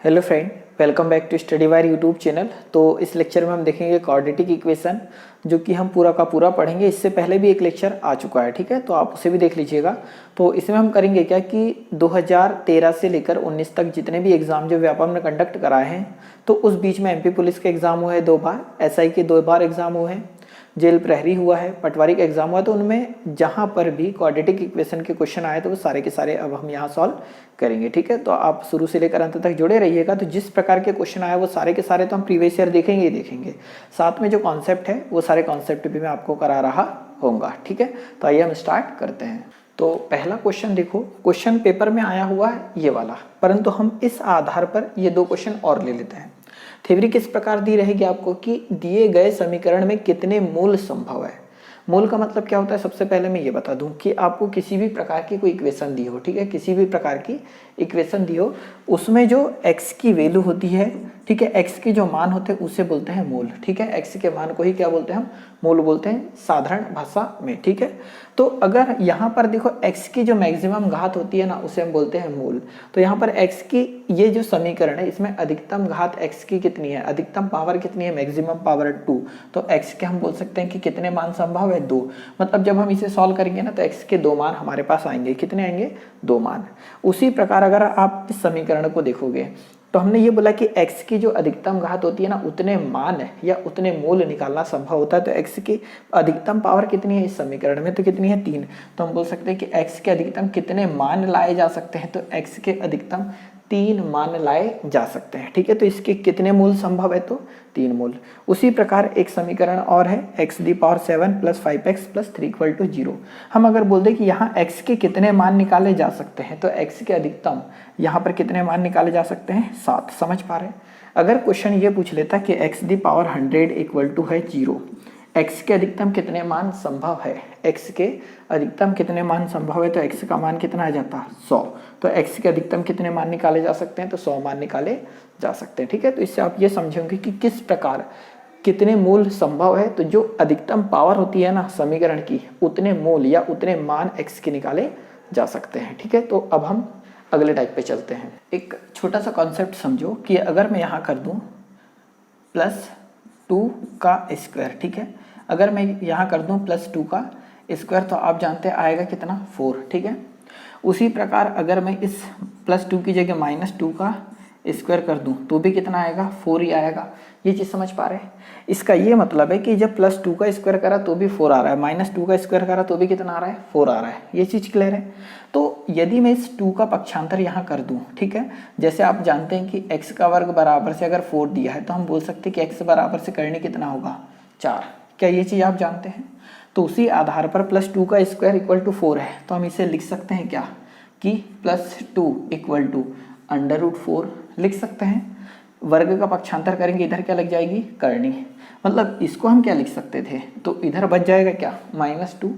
Hello friend, welcome back to Study Wire YouTube channel. तो इस lecture में हम देखेंगे क्वाड्रेटिक इक्वेशन, जो कि हम पूरा का पूरा पढ़ेंगे। इससे पहले भी एक लेक्चर आ चुका है, ठीक है, तो आप उसे भी देख लीजिएगा। तो इसमें हम करेंगे क्या कि 2013 से लेकर 19 तक जितने भी एग्जाम जो व्यापम ने कंडक्ट कराए हैं, तो उस बीच में एमपी पुलिस के एग्जाम हुए हैं 2 बार, एसआई के 2 बार एग्जाम हुए हैं, जेल प्रहरी हुआ है, पटवारी का एग्जाम हुआ है। तो उनमें जहाँ पर भी क्वाड्रेटिक इक्वेशन के क्वेश्चन आए तो वो सारे के सारे अब हम यहाँ सॉल्व करेंगे, ठीक है। तो आप शुरू से लेकर अंत तक जुड़े रहिएगा। तो जिस प्रकार के क्वेश्चन आए वो सारे के सारे तो हम प्रीवियस ईयर देखेंगे ही देखेंगे, साथ में जो कॉन्सेप्ट है वो सारे कॉन्सेप्ट भी मैं आपको करा रहा होऊंगा, ठीक है। तो आइए हम स्टार्ट करते हैं। तो पहला क्वेश्चन देखो, क्वेश्चन पेपर में आया हुआ है ये वाला, परंतु हम इस आधार पर ये 2 क्वेश्चन और ले लेते हैं। थ्योरी किस प्रकार दी रहेगी आपको कि दिए गए समीकरण में कितने मूल संभव है। मूल का मतलब क्या होता है, सबसे पहले मैं ये बता दूं कि आपको किसी भी प्रकार की कोई इक्वेशन दी हो, ठीक है, किसी भी प्रकार की इक्वेशन दी हो, उसमें जो x की वैल्यू होती है, ठीक है, x के जो मान होते हैं उसे बोलते हैं मूल, ठीक है। x के मान को ही क्या बोलते हैं हम, मूल बोलते हैं साधारण भाषा में, ठीक है। तो अगर यहाँ पर देखो x की जो मैक्सिमम घात होती है ना, उसे हम बोलते हैं मूल। तो यहाँ पर x की ये जो समीकरण है, इसमें अधिकतम घात x की कितनी है, अधिकतम पावर कितनी है, मैक्सिमम पावर 2। तो x के हम बोल सकते हैं कि कितने मान संभव है, 2। मतलब जब हम इसे सॉल्व करेंगे ना तो x के 2 मान हमारे पास आएंगे। कितने आएंगे, 2 मान। उसी प्रकार अगर आप इस समीकरण को देखोगे तो हमने ये बोला कि x की जो अधिकतम घात होती है ना, उतने मान या उतने मूल निकालना संभव होता है। तो x की अधिकतम पावर कितनी है इस समीकरण में, तो कितनी है, 3। तो हम बोल सकते हैं कि x के अधिकतम कितने मान लाए जा सकते हैं, तो x के अधिकतम 3 मान लाए जा सकते हैं, ठीक है। तो इसके कितने मूल संभव है, तो 3 मूल। उसी प्रकार एक समीकरण और है x⁴ + 5x + 3 = 0। हम अगर बोल दें कि यहाँ x के कितने मान निकाले जा सकते हैं, तो x के अधिकतम यहाँ पर कितने मान निकाले जा सकते हैं, 7। समझ पा रहे हैं। अगर क्वेश्चन ये पूछ लेता कि x⁴ = 0, x के अधिकतम कितने मान संभव है, x के अधिकतम कितने मान संभव है, तो x का मान कितना आ जाता, 100। तो x के अधिकतम कितने मान निकाले जा सकते हैं, तो 100 मान निकाले जा सकते हैं, ठीक है। तो इससे आप ये समझेंगे कि किस प्रकार कितने मूल संभव है। तो जो अधिकतम पावर होती है ना समीकरण की, उतने मूल या उतने मान x के निकाले जा सकते हैं, ठीक है। तो अब हम अगले टाइप पे चलते हैं। एक छोटा सा कॉन्सेप्ट समझो कि अगर मैं यहाँ कर दूं +2 का स्क्वायर, ठीक है, अगर मैं यहाँ कर दूं +2 का स्क्वायर, तो आप जानते हैं आएगा कितना, 4, ठीक है। उसी प्रकार अगर मैं इस +2 की जगह -2 का स्क्वायर कर दूं तो भी कितना आएगा, 4 ही आएगा। ये चीज़ समझ पा रहे हैं। इसका ये मतलब है कि जब +2 का स्क्वायर करा तो भी 4 आ रहा है, -2 का स्क्वायर करा तो भी कितना आ रहा है, 4 आ रहा है। ये चीज़ क्लियर है। तो यदि मैं इस 2 का पक्षांतर यहाँ कर दूँ, ठीक है, जैसे आप जानते हैं कि x का वर्ग बराबर से अगर 4 दिया है तो हम बोल सकते हैं कि x बराबर से करनी कितना होगा, 4। क्या ये चीज़ आप जानते हैं। तो उसी आधार पर +2 का स्क्वायर = 4 है, तो हम इसे लिख सकते हैं क्या कि +2 = √4 लिख सकते हैं। वर्ग का पक्षांतर करेंगे, इधर क्या लग जाएगी, करनी। मतलब इसको हम क्या लिख सकते थे, तो इधर बच जाएगा क्या, -2।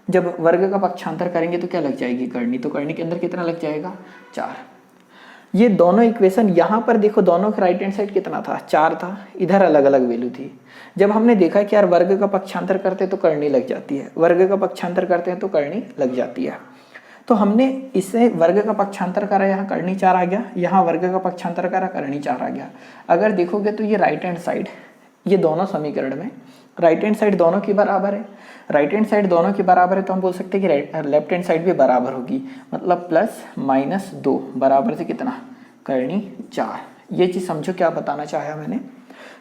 जब वर्ग का पक्षांतर करेंगे तो क्या लग जाएगी, करनी। तो करनी के अंदर कितना लग जाएगा, 4। ये दोनों इक्वेशन यहाँ पर देखो, दोनों के राइट हैंड साइड कितना था, 4 था, इधर अलग अलग वैल्यू थी। जब हमने देखा कि यार वर्ग का पक्षांतर करते तो करनी लग जाती है, वर्ग का पक्षांतर करते हैं तो करनी लग जाती है, तो हमने इसे वर्ग का पक्षांतर करा, यहाँ करनी 4 आ गया, यहाँ वर्ग का पक्षांतर करा, करनी 4 आ गया। अगर देखोगे तो ये राइट हैंड साइड, ये दोनों समीकरण में राइट हैंड साइड दोनों की बराबर है, राइट हैंड साइड दोनों की बराबर है, तो हम बोल सकते हैं कि लेफ्ट हैंड साइड भी बराबर होगी। मतलब +-2 बराबर से कितना, करनी 4। ये चीज़ समझो क्या बताना चाहा मैंने,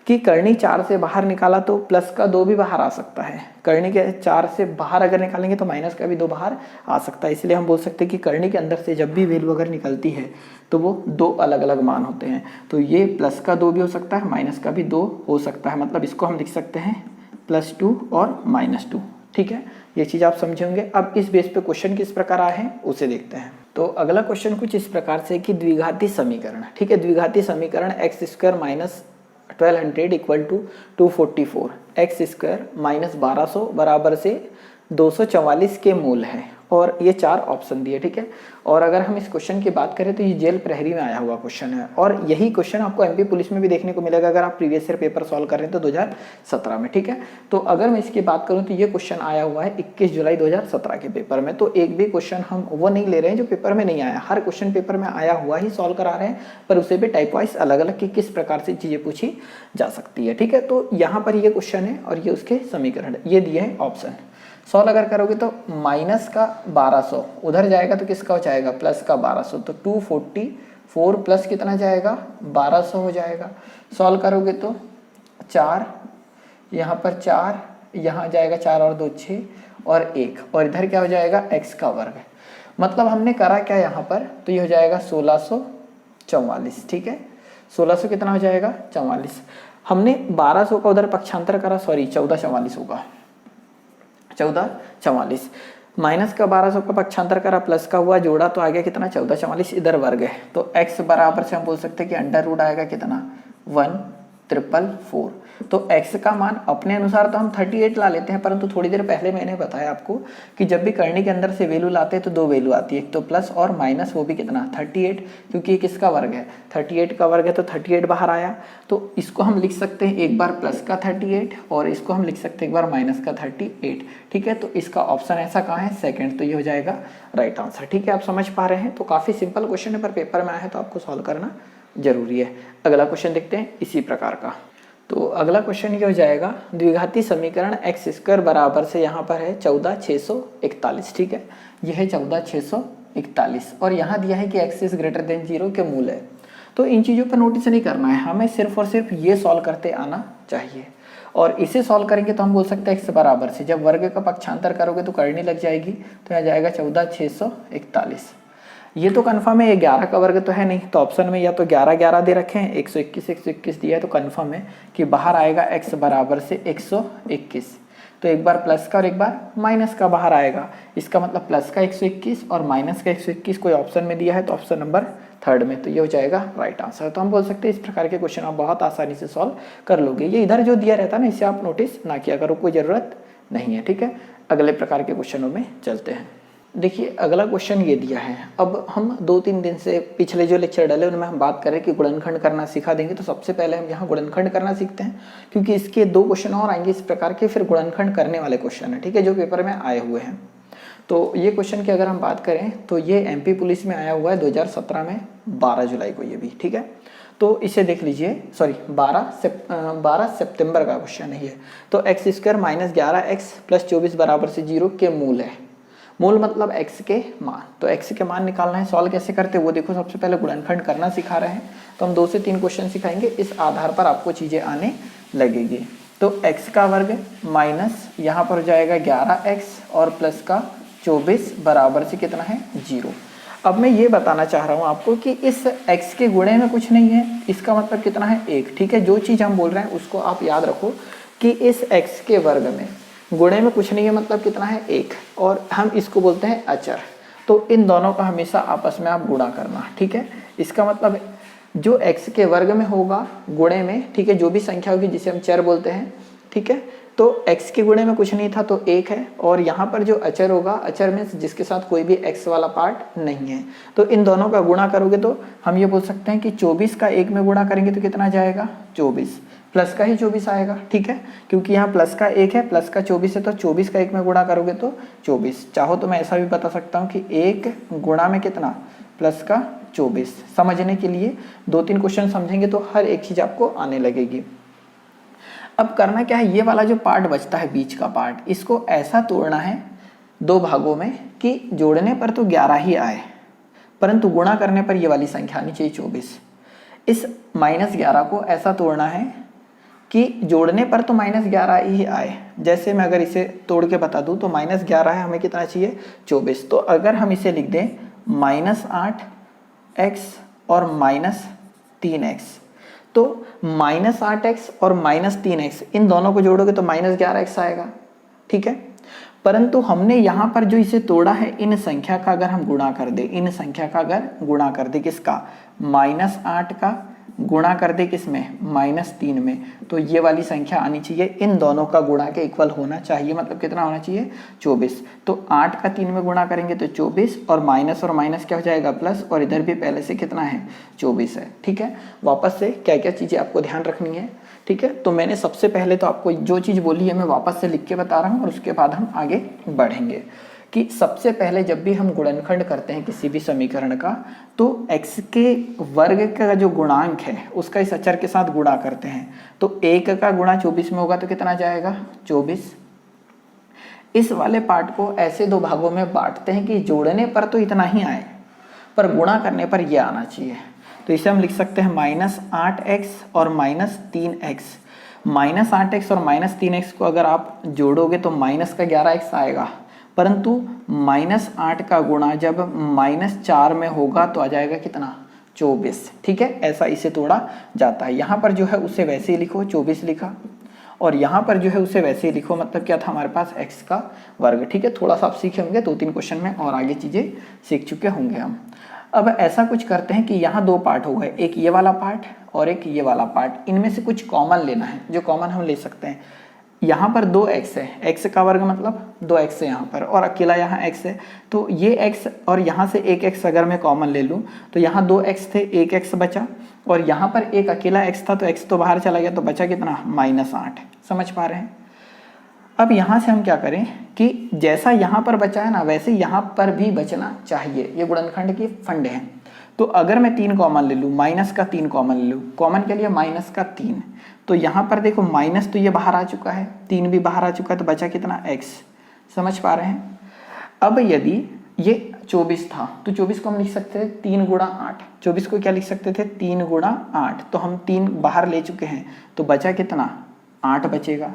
कि करनी 4 से बाहर निकाला तो +2 भी बाहर आ सकता है, करनी के 4 से बाहर अगर निकालेंगे तो -2 बाहर आ सकता है। इसलिए हम बोल सकते हैं कि करनी के अंदर से जब भी वैल्यू अगर निकलती है तो वो 2 अलग अलग मान होते हैं। तो ये +2 भी हो सकता है, -2 हो सकता है। मतलब इसको हम लिख सकते हैं +2 और -2, ठीक है। ये चीज़ आप समझेंगे। अब इस बेस पे क्वेश्चन किस प्रकार आए हैं उसे देखते हैं। तो अगला क्वेश्चन कुछ इस प्रकार से कि द्विघाती समीकरण, ठीक है, द्विघाती समीकरण x² - 1200 = 244, x² - 1200 बराबर से 244 के मूल है और ये 4 ऑप्शन दिए, ठीक है। और अगर हम इस क्वेश्चन की बात करें तो ये जेल प्रहरी में आया हुआ क्वेश्चन है और यही क्वेश्चन आपको एमपी पुलिस में भी देखने को मिलेगा अगर आप प्रीवियस ईयर पेपर सॉल्व कर रहे हैं तो 2017 में, ठीक है। तो अगर मैं इसकी बात करूं तो ये क्वेश्चन आया हुआ है 21 जुलाई 2017 के पेपर में। तो एक भी क्वेश्चन हम वो नहीं ले रहे हैं जो पेपर में नहीं आया, हर क्वेश्चन पेपर में आया हुआ ही सॉल्व करा रहे हैं, पर उसे भी टाइप वाइज अलग अलग कि किस प्रकार से चीजें पूछी जा सकती है, ठीक है। तो यहाँ पर ये क्वेश्चन है और ये उसके समीकरण ये दिए हैं ऑप्शन। सॉल्व अगर करोगे तो माइनस का 1200 उधर जाएगा तो किसका हो जाएगा प्लस का 1200, तो 244 प्लस कितना जाएगा 1200 हो जाएगा। सॉल्व करोगे तो 4 यहाँ पर 4 यहाँ जाएगा 4 और 2 6 और 1 और इधर क्या हो जाएगा x का वर्ग। मतलब हमने करा क्या यहाँ पर, तो ये हो जाएगा 1644, ठीक है। 1600 कितना हो जाएगा 44। हमने 1200 का उधर पक्षांतर करा, सॉरी 1444 होगा, 1444 माइनस का 1200 का पक्षांतर करा, प्लस का हुआ जोड़ा तो आ गया कितना 1444, इधर वर्ग है तो x बराबर से हम बोल सकते हैं कि अंडर रूट आएगा कितना 1444। तो x का मान अपने अनुसार तो हम 38 ला लेते हैं, परंतु थोड़ी देर पहले मैंने बताया आपको कि जब भी करनी के अंदर से वैल्यू लाते हैं तो 2 वैल्यू आती है, एक तो प्लस और माइनस, वो भी कितना 38, क्योंकि ये किसका वर्ग है 38 का वर्ग है तो 38 बाहर आया। तो इसको हम लिख सकते हैं एक बार प्लस का 38 और इसको हम लिख सकते हैं एक बार माइनस का 38, ठीक है। तो इसका ऑप्शन ऐसा कहाँ है सेकंड, तो ये हो जाएगा राइट आंसर, ठीक है। आप समझ पा रहे हैं, तो काफी सिंपल क्वेश्चन है पर पेपर में आया है तो आपको सॉल्व करना जरूरी है। अगला क्वेश्चन देखते हैं इसी प्रकार का। तो अगला क्वेश्चन ये हो जाएगा द्विघाती समीकरण एक्स स्क्वायर बराबर से यहाँ पर है 14641, ठीक है। यह है 14641 और यहाँ दिया है कि एक्स इज ग्रेटर देन 0 के मूल है। तो इन चीज़ों पर नोटिस नहीं करना है, हमें सिर्फ और सिर्फ ये सॉल्व करते आना चाहिए। और इसे सॉल्व करेंगे तो हम बोल सकते हैं एक्स बराबर से जब वर्ग का पक्षांतर करोगे तो करनी लग जाएगी, तो यहाँ जाएगा 14641। ये तो कन्फर्म है, ये 11 का वर्ग तो है नहीं, तो ऑप्शन में या तो 11 11 दे रखे हैं, 121 दिया है, तो कन्फर्म है कि बाहर आएगा x बराबर से 121। तो एक बार प्लस का और एक बार माइनस का बाहर आएगा, इसका मतलब प्लस का 121 और माइनस का 121 कोई ऑप्शन में दिया है तो ऑप्शन नंबर 3 में, तो ये हो जाएगा राइट आंसर। तो हम बोल सकते हैं इस प्रकार के क्वेश्चन आप बहुत आसानी से सॉल्व कर लोगे। ये इधर जो दिया रहता है ना, इसे आप नोटिस ना किया करो, कोई ज़रूरत नहीं है, ठीक है। अगले प्रकार के क्वेश्चनों में चलते हैं। देखिए अगला क्वेश्चन ये दिया है। अब हम 2-3 दिन से पिछले जो लेक्चर डाले उनमें हम बात करें कि गुणनखंड करना सिखा देंगे, तो सबसे पहले हम यहाँ गुणनखंड करना सीखते हैं, क्योंकि इसके 2 क्वेश्चन और आएंगे इस प्रकार के, फिर गुणनखंड करने वाले क्वेश्चन है, ठीक है, जो पेपर में आए हुए हैं। तो ये क्वेश्चन की अगर हम बात करें तो ये एमपी पुलिस में आया हुआ है 2017 में 12 जुलाई को, ये भी ठीक है। तो इसे देख लीजिए, सॉरी 12 सितंबर का क्वेश्चन है ये। तो x square minus 11x plus 24 बराबर से 0 के मूल है। मूल मतलब x के मान, तो x के मान निकालना है। सॉल्व कैसे करते हैं वो देखो, सबसे पहले गुणनखंड करना सिखा रहे हैं, तो हम 2 से 3 क्वेश्चन सिखाएंगे, इस आधार पर आपको चीजें आने लगेगी। तो x का वर्ग माइनस यहाँ पर हो जाएगा 11x और प्लस का 24 बराबर से कितना है 0। अब मैं ये बताना चाह रहा हूँ आपको कि इस x के गुणे में कुछ नहीं है, इसका मतलब कितना है 1, ठीक है। जो चीज़ हम बोल रहे हैं उसको आप याद रखो कि इस x के वर्ग में गुणे में कुछ नहीं है, मतलब कितना है 1, और हम इसको बोलते हैं अचर। तो इन दोनों का हमेशा आपस में आप गुणा करना, ठीक है। इसका मतलब जो x के वर्ग में होगा गुणे में, ठीक है, जो भी संख्या होगी जिसे हम चर बोलते हैं, ठीक है, तो x के गुणे में कुछ नहीं था तो 1 है, और यहाँ पर जो अचर होगा, अचर में जिसके साथ कोई भी x वाला पार्ट नहीं है, तो इन दोनों का गुणा करोगे तो हम ये बोल सकते हैं कि 24 का 1 में गुणा करेंगे तो कितना जाएगा 24, प्लस का ही 24 आएगा, ठीक है, क्योंकि यहाँ प्लस का 1 है, प्लस का 24 है, तो 24 का 1 में गुणा करोगे तो 24। चाहो तो मैं ऐसा भी बता सकता हूँ कि 1 गुणा में कितना प्लस का 24। समझने के लिए 2-3 क्वेश्चन समझेंगे तो हर एक चीज आपको आने लगेगी। अब करना क्या है, ये वाला जो पार्ट बचता है बीच का पार्ट, इसको ऐसा तोड़ना है 2 भागों में कि जोड़ने पर तो 11 ही आए, परंतु गुणा करने पर ये वाली संख्या आनी चाहिए 24। इस -11 को ऐसा तोड़ना है कि जोड़ने पर तो -11 ही आए। जैसे मैं अगर इसे तोड़ के बता दूं तो -11 है, हमें कितना चाहिए 24। तो अगर हम इसे लिख दें -8x और -3x, तो -8x और -3x इन दोनों को जोड़ोगे तो -11x आएगा, ठीक है। परंतु हमने यहाँ पर जो इसे तोड़ा है, इन संख्या का अगर हम गुणा कर दे, इन संख्या का अगर गुणा कर दे किसका, -8 का गुणा कर दे किसमें, -3 में, तो ये वाली संख्या आनी चाहिए इन दोनों का गुणा के इक्वल होना चाहिए, मतलब कितना होना चाहिए 24। तो 8 का 3 में गुणा करेंगे तो 24 और माइनस क्या हो जाएगा प्लस, और इधर भी पहले से कितना है 24 है। ठीक है, वापस से क्या क्या चीज़ें आपको ध्यान रखनी है। ठीक है, तो मैंने सबसे पहले तो आपको जो चीज़ बोली है मैं वापस से लिख के बता रहा हूँ और उसके बाद हम आगे बढ़ेंगे कि सबसे पहले जब भी हम गुणनखंड करते हैं किसी भी समीकरण का तो x के वर्ग का जो गुणांक है उसका इस अचर के साथ गुणा करते हैं। तो 1 का गुणा 24 में होगा तो कितना जाएगा 24। इस वाले पार्ट को ऐसे दो भागों में बांटते हैं कि जोड़ने पर तो इतना ही आए पर गुणा करने पर यह आना चाहिए। तो इसे हम लिख सकते हैं -8x और -3x। -8x और -3x को अगर आप जोड़ोगे तो -11x आएगा, परंतु -8 का गुणा जब -4 में होगा तो आ जाएगा कितना 24। ठीक है, ऐसा इसे तोड़ा जाता है। यहाँ पर जो है उसे वैसे ही लिखो 24 लिखा, और यहाँ पर जो है उसे वैसे ही लिखो, मतलब क्या था हमारे पास x का वर्ग। ठीक है, थोड़ा सा आप सीखे होंगे 2-3 क्वेश्चन में और आगे चीज़ें सीख चुके होंगे हम। अब ऐसा कुछ करते हैं कि यहाँ 2 पार्ट हो गए, एक ये वाला पार्ट और एक ये वाला पार्ट। इनमें से कुछ कॉमन लेना है, जो कॉमन हम ले सकते हैं। यहाँ पर 2x है, x का वर्ग मतलब 2x है यहाँ पर, और अकेला यहाँ x है, तो ये x और यहाँ से एक x अगर मैं कॉमन ले लूँ तो यहाँ 2x थे, एक x बचा, और यहाँ पर एक अकेला x था तो x तो बाहर चला गया, तो बचा कितना -8। समझ पा रहे हैं। अब यहाँ से हम क्या करें कि जैसा यहाँ पर बचा है ना वैसे यहाँ पर भी बचना चाहिए, ये गुणनखंड की फंड है। तो अगर मैं 3 कॉमन ले लूँ, -3 कॉमन ले लूँ, कॉमन के लिए -3, तो यहाँ पर देखो माइनस तो ये बाहर आ चुका है, 3 भी बाहर आ चुका है, तो बचा कितना x। समझ पा रहे हैं। अब यदि ये 24 था तो 24 को हम लिख सकते थे 3 गुणा 8। 24 को क्या लिख सकते थे 3 गुणा 8, तो हम 3 बाहर ले चुके हैं, तो बचा कितना 8 बचेगा।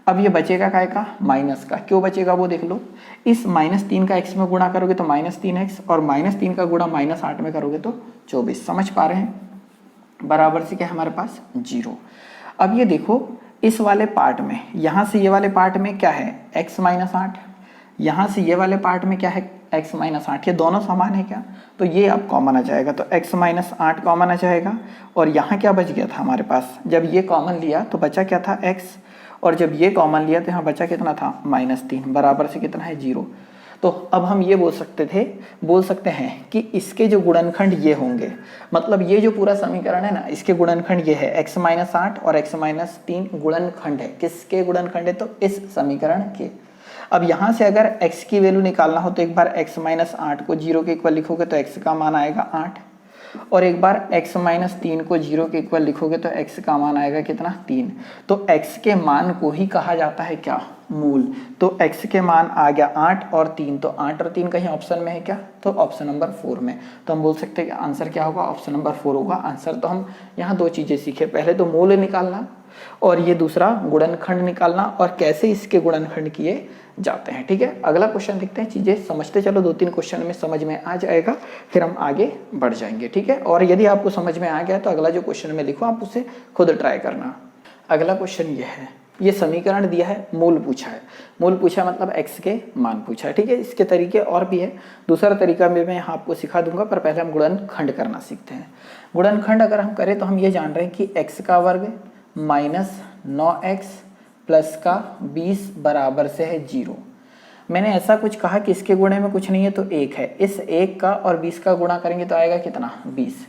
अब ये बचेगा काय का माइनस का, क्यों बचेगा वो देख लो। इस -3 का x में गुणा करोगे तो -3x, और -3 का गुणा -8 में करोगे तो 24। समझ पा रहे हैं, बराबर से क्या है हमारे पास 0। अब ये देखो इस वाले पार्ट में, यहाँ से ये वाले पार्ट में क्या है x -8, यहाँ से ये वाले पार्ट में क्या है x -8, ये दोनों समान है क्या, तो ये अब कॉमन आ जाएगा, तो x -8 कॉमन आ जाएगा। और यहाँ क्या बच गया था हमारे पास, जब ये कॉमन लिया तो बचा क्या था x, और जब ये कॉमन लिया तो यहाँ बचा कितना था -3, बराबर से कितना है 0। तो अब हम ये बोल सकते हैं कि इसके जो गुणनखंड ये होंगे, मतलब ये जो पूरा समीकरण है ना इसके गुणनखंड ये है x -8 और x -3 गुणनखंड है। किसके गुणनखंड है, तो इस समीकरण के। अब यहाँ से अगर x की वैल्यू निकालना हो तो एक बार x -8 को 0 के इक्वल लिखोगे तो x का मान आएगा 8, और एक बार x -3 को 0 के इक्वल लिखोगे तो x का मान आएगा कितना 3। तो x के मान को ही कहा जाता है क्या मूल। तो x के मान आ गया 8 और 3, तो 8 और 3 कहीं ऑप्शन में है क्या, तो ऑप्शन नंबर 4 में। तो हम बोल सकते हैं कि आंसर क्या होगा, ऑप्शन नंबर 4 होगा आंसर। तो हम यहाँ 2 चीज़ें सीखे, पहले तो मूल निकालना और ये दूसरा गुणनखंड निकालना, और कैसे इसके गुणनखंड किए जाते हैं। ठीक है, अगला क्वेश्चन देखते हैं। चीज़ें समझते चलो, 2-3 क्वेश्चन में समझ में आ जाएगा, फिर हम आगे बढ़ जाएंगे। ठीक है, और यदि आपको समझ में आ गया तो अगला जो क्वेश्चन में लिखो आप उसे खुद ट्राई करना। अगला क्वेश्चन ये है, ये समीकरण दिया है, मूल पूछा है। मूल पूछा मतलब x के मान पूछा है। ठीक है, इसके तरीके और भी है, दूसरा तरीका भी मैं यहाँ आपको सिखा दूंगा, पर पहले हम गुणनखंड करना सीखते हैं। गुणनखंड अगर हम करें तो हम ये जान रहे हैं कि x का वर्ग -9x प्लस का 20 बराबर से है 0। मैंने ऐसा कुछ कहा कि इसके गुणे में कुछ नहीं है तो 1 है, इस 1 का और 20 का गुणा करेंगे तो आएगा कितना 20।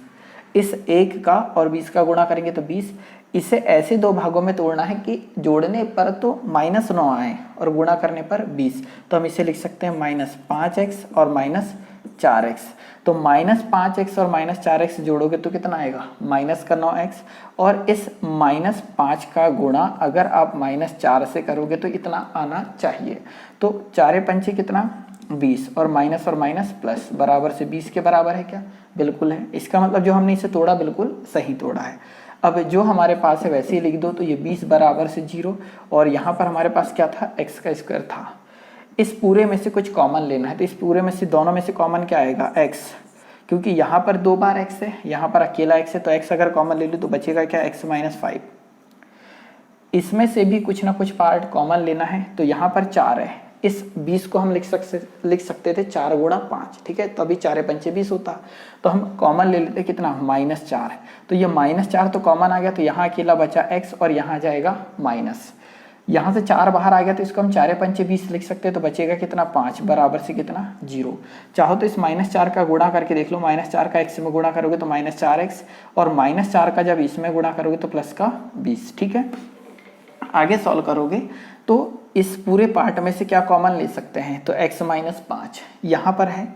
इस 1 का और 20 का गुणा करेंगे तो 20। इसे ऐसे 2 भागों में तोड़ना है कि जोड़ने पर तो -9 आए और गुणा करने पर 20। तो हम इसे लिख सकते हैं -5x और -4x। तो -5x और -4x जोड़ोगे तो कितना आएगा -9x, और इस -5 का गुणा अगर आप -4 से करोगे तो इतना आना चाहिए। तो 4 पंचे कितना 20, और माइनस प्लस बराबर से 20 के बराबर है क्या, बिल्कुल है। इसका मतलब जो हमने इसे तोड़ा बिल्कुल सही तोड़ा है। अब जो हमारे पास है वैसे ही लिख दो, तो ये 20 बराबर से 0, और यहाँ पर हमारे पास क्या था x का स्क्वायर था। इस पूरे में से कुछ कॉमन लेना है, तो इस पूरे में से दोनों में से कॉमन क्या आएगा x, क्योंकि यहाँ पर 2 बार x है, यहाँ पर अकेला x है, तो x अगर कॉमन ले लूँ तो बचेगा क्या x -5। इसमें से भी कुछ ना कुछ पार्ट कॉमन लेना है, तो यहाँ पर 4 है, इस 20 को हम लिख सकते थे 4 गुणा 5, ठीक है, तभी 4 पंचे 20 होता। तो हम कॉमन ले लेते कितना, -4। तो ये -4 तो कॉमन आ गया, तो यहाँ अकेला बचा x और यहाँ जाएगा माइनस। यहाँ से 4 बाहर आ गया तो इसको हम 4 पंचे 20 लिख सकते हैं, तो बचेगा कितना 5 बराबर से कितना 0। चाहो तो इस -4 का गुणा करके देख लो, -4 का x में गुणा करोगे तो -4x, और -4 का जब इसमें गुणा करोगे तो प्लस का 20, ठीक है। आगे सॉल्व करोगे तो इस पूरे पार्ट में से क्या कॉमन ले सकते हैं, तो x - 5 यहाँ पर है,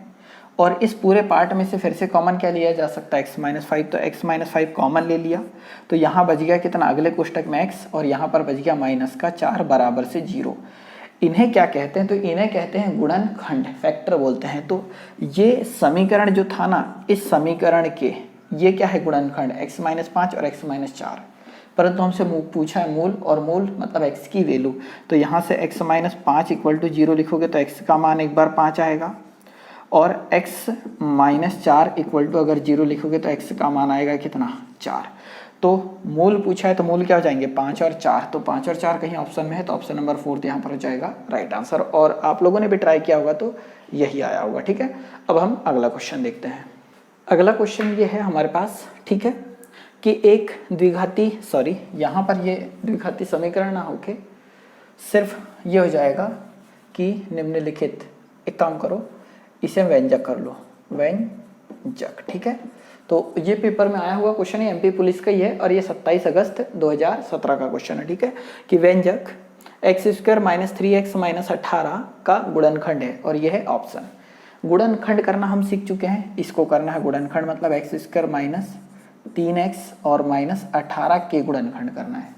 और इस पूरे पार्ट में से फिर से कॉमन क्या लिया जा सकता है, x - 5, तो x - 5 कॉमन ले लिया, तो यहाँ बच गया कितना अगले कोष्टक में x, और यहाँ पर बच गया -4 बराबर से 0। इन्हें क्या कहते हैं, तो इन्हें कहते हैं गुणनखंड, फैक्टर बोलते हैं। तो ये समीकरण जो था ना, इस समीकरण के ये क्या है, गुणनखंड, x - 5 और x - 4। परंतु हमसे पूछा है मूल, और मूल मतलब x की वैल्यू, तो यहाँ से x - 5 = 0 लिखोगे तो x का मान एक बार 5 आएगा, और x - 4 = अगर 0 लिखोगे तो x का मान आएगा कितना 4। तो मूल पूछा है तो मूल क्या हो जाएंगे 5 और 4, तो 5 और 4 कहीं ऑप्शन में है, तो ऑप्शन नंबर 4 यहाँ पर हो जाएगा राइट आंसर। और आप लोगों ने भी ट्राई किया होगा तो यही आया होगा, ठीक है। अब हम अगला क्वेश्चन देखते हैं। अगला क्वेश्चन ये है हमारे पास, ठीक है, कि एक द्विघाती, सॉरी यहाँ पर ये द्विघाती समीकरण ना होके सिर्फ ये हो जाएगा कि निम्नलिखित, एक काम करो इसे व्यंजक कर लो, व्यंजक, ठीक है। तो ये पेपर में आया हुआ क्वेश्चन है, एमपी पुलिस का ही है, और ये 27 अगस्त 2017 का क्वेश्चन है, ठीक है, कि व्यंजक x² - 3x - 18 का गुणनखंड है, और ये है ऑप्शन। गुणनखंड करना हम सीख चुके हैं, इसको करना है गुणनखंड, मतलब x² - 3x और -18 के गुणनखंड करना है।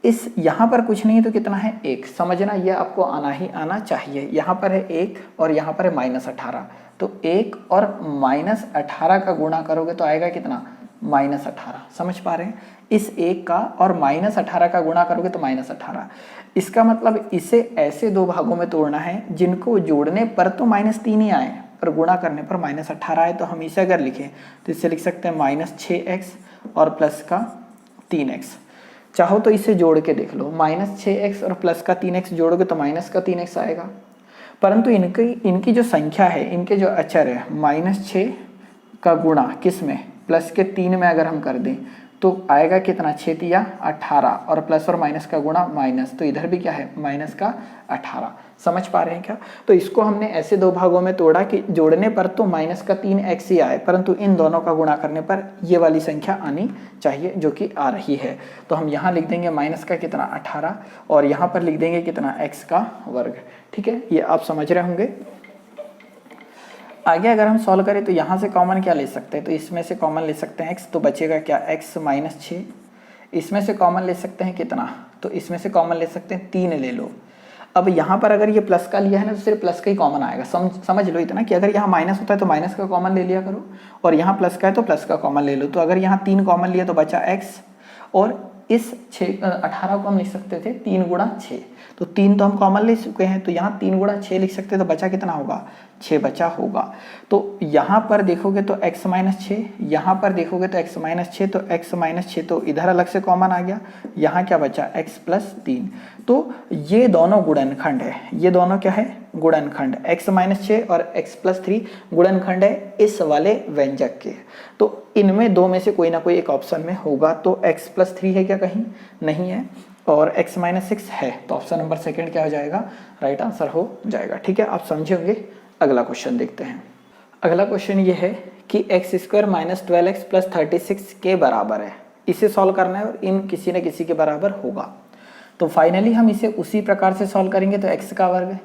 इस यहाँ पर कुछ नहीं है तो कितना है 1, समझना ये आपको आना ही आना चाहिए। यहाँ पर है 1 और यहाँ पर है -18, तो 1 और -18 का गुणा करोगे तो आएगा कितना -18, समझ पा रहे हैं। इस 1 का और -18 का गुणा करोगे तो -18। इसका मतलब इसे ऐसे दो भागों में तोड़ना है जिनको जोड़ने पर तो -3 ही आए, पर गुणा करने पर -18 आए। तो हम इसे अगर लिखें तो इसे लिख सकते हैं -6x और प्लस का 3x। चाहो तो इसे जोड़ के देख लो, -6x और प्लस का 3x जोड़ोगे तो माइनस का 3x आएगा। परंतु इनकी जो संख्या है, इनके जो अचर है, -6 का गुणा किस में, प्लस के 3 में अगर हम कर दें तो आएगा कितना 6 × 18, और प्लस और माइनस का गुणा माइनस, तो इधर भी क्या है माइनस का 18। समझ पा रहे हैं क्या। तो इसको हमने ऐसे दो भागों में तोड़ा कि जोड़ने पर तो माइनस का 3x ही आए, परंतु इन दोनों का गुणा करने पर ये वाली संख्या आनी चाहिए जो कि आ रही है। तो हम यहाँ लिख देंगे माइनस का कितना 18, और यहाँ पर लिख देंगे कितना x का वर्ग, ठीक है, ये आप समझ रहे होंगे। आगे अगर हम सॉल्व करें तो यहाँ से कॉमन क्या ले सकते हैं, तो इसमें से कॉमन ले सकते हैं x, तो बचेगा क्या x - 6। इसमें से कॉमन ले सकते हैं कितना, तो इसमें से कॉमन ले सकते हैं 3 ले लो। अब यहाँ पर अगर ये प्लस का लिया है ना तो सिर्फ प्लस का ही कॉमन आएगा। समझ लो इतना कि अगर यहाँ माइनस होता है तो माइनस का कॉमन ले लिया करो, और यहाँ प्लस का है तो प्लस का कॉमन ले लो। तो अगर यहाँ 3 कॉमन लिया तो बचा x, और इस 18 को हम लिख सकते थे 3 × 6, तो 3 तो हम कॉमन ले चुके हैं, तो यहाँ 3 × 6 लिख सकते हैं, तो बचा कितना होगा 6 बचा होगा। तो यहाँ पर देखोगे तो x - 6, यहाँ पर देखोगे तो x - 6, तो x - 6 तो इधर अलग से कॉमन आ गया, यहाँ क्या बचा x + 3। तो ये दोनों गुणनखंड है, ये दोनों क्या है गुणनखंड, x - 6 और x + 3 गुणनखंड है इस वाले व्यंजक के। तो इनमें दो में से कोई ना कोई एक ऑप्शन में होगा। तो x + 3 है क्या, कहीं नहीं है, और x - 6 है, तो ऑप्शन नंबर सेकंड क्या हो जाएगा राइट आंसर हो जाएगा, ठीक है, आप समझे होंगे। अगला क्वेश्चन देखते हैं। अगला क्वेश्चन ये है कि x² - 12x + 36 के बराबर है, इसे सॉल्व करना है, और इन किसी न किसी के बराबर होगा। तो फाइनली हम इसे उसी प्रकार से सॉल्व करेंगे, तो x का वर्ग है।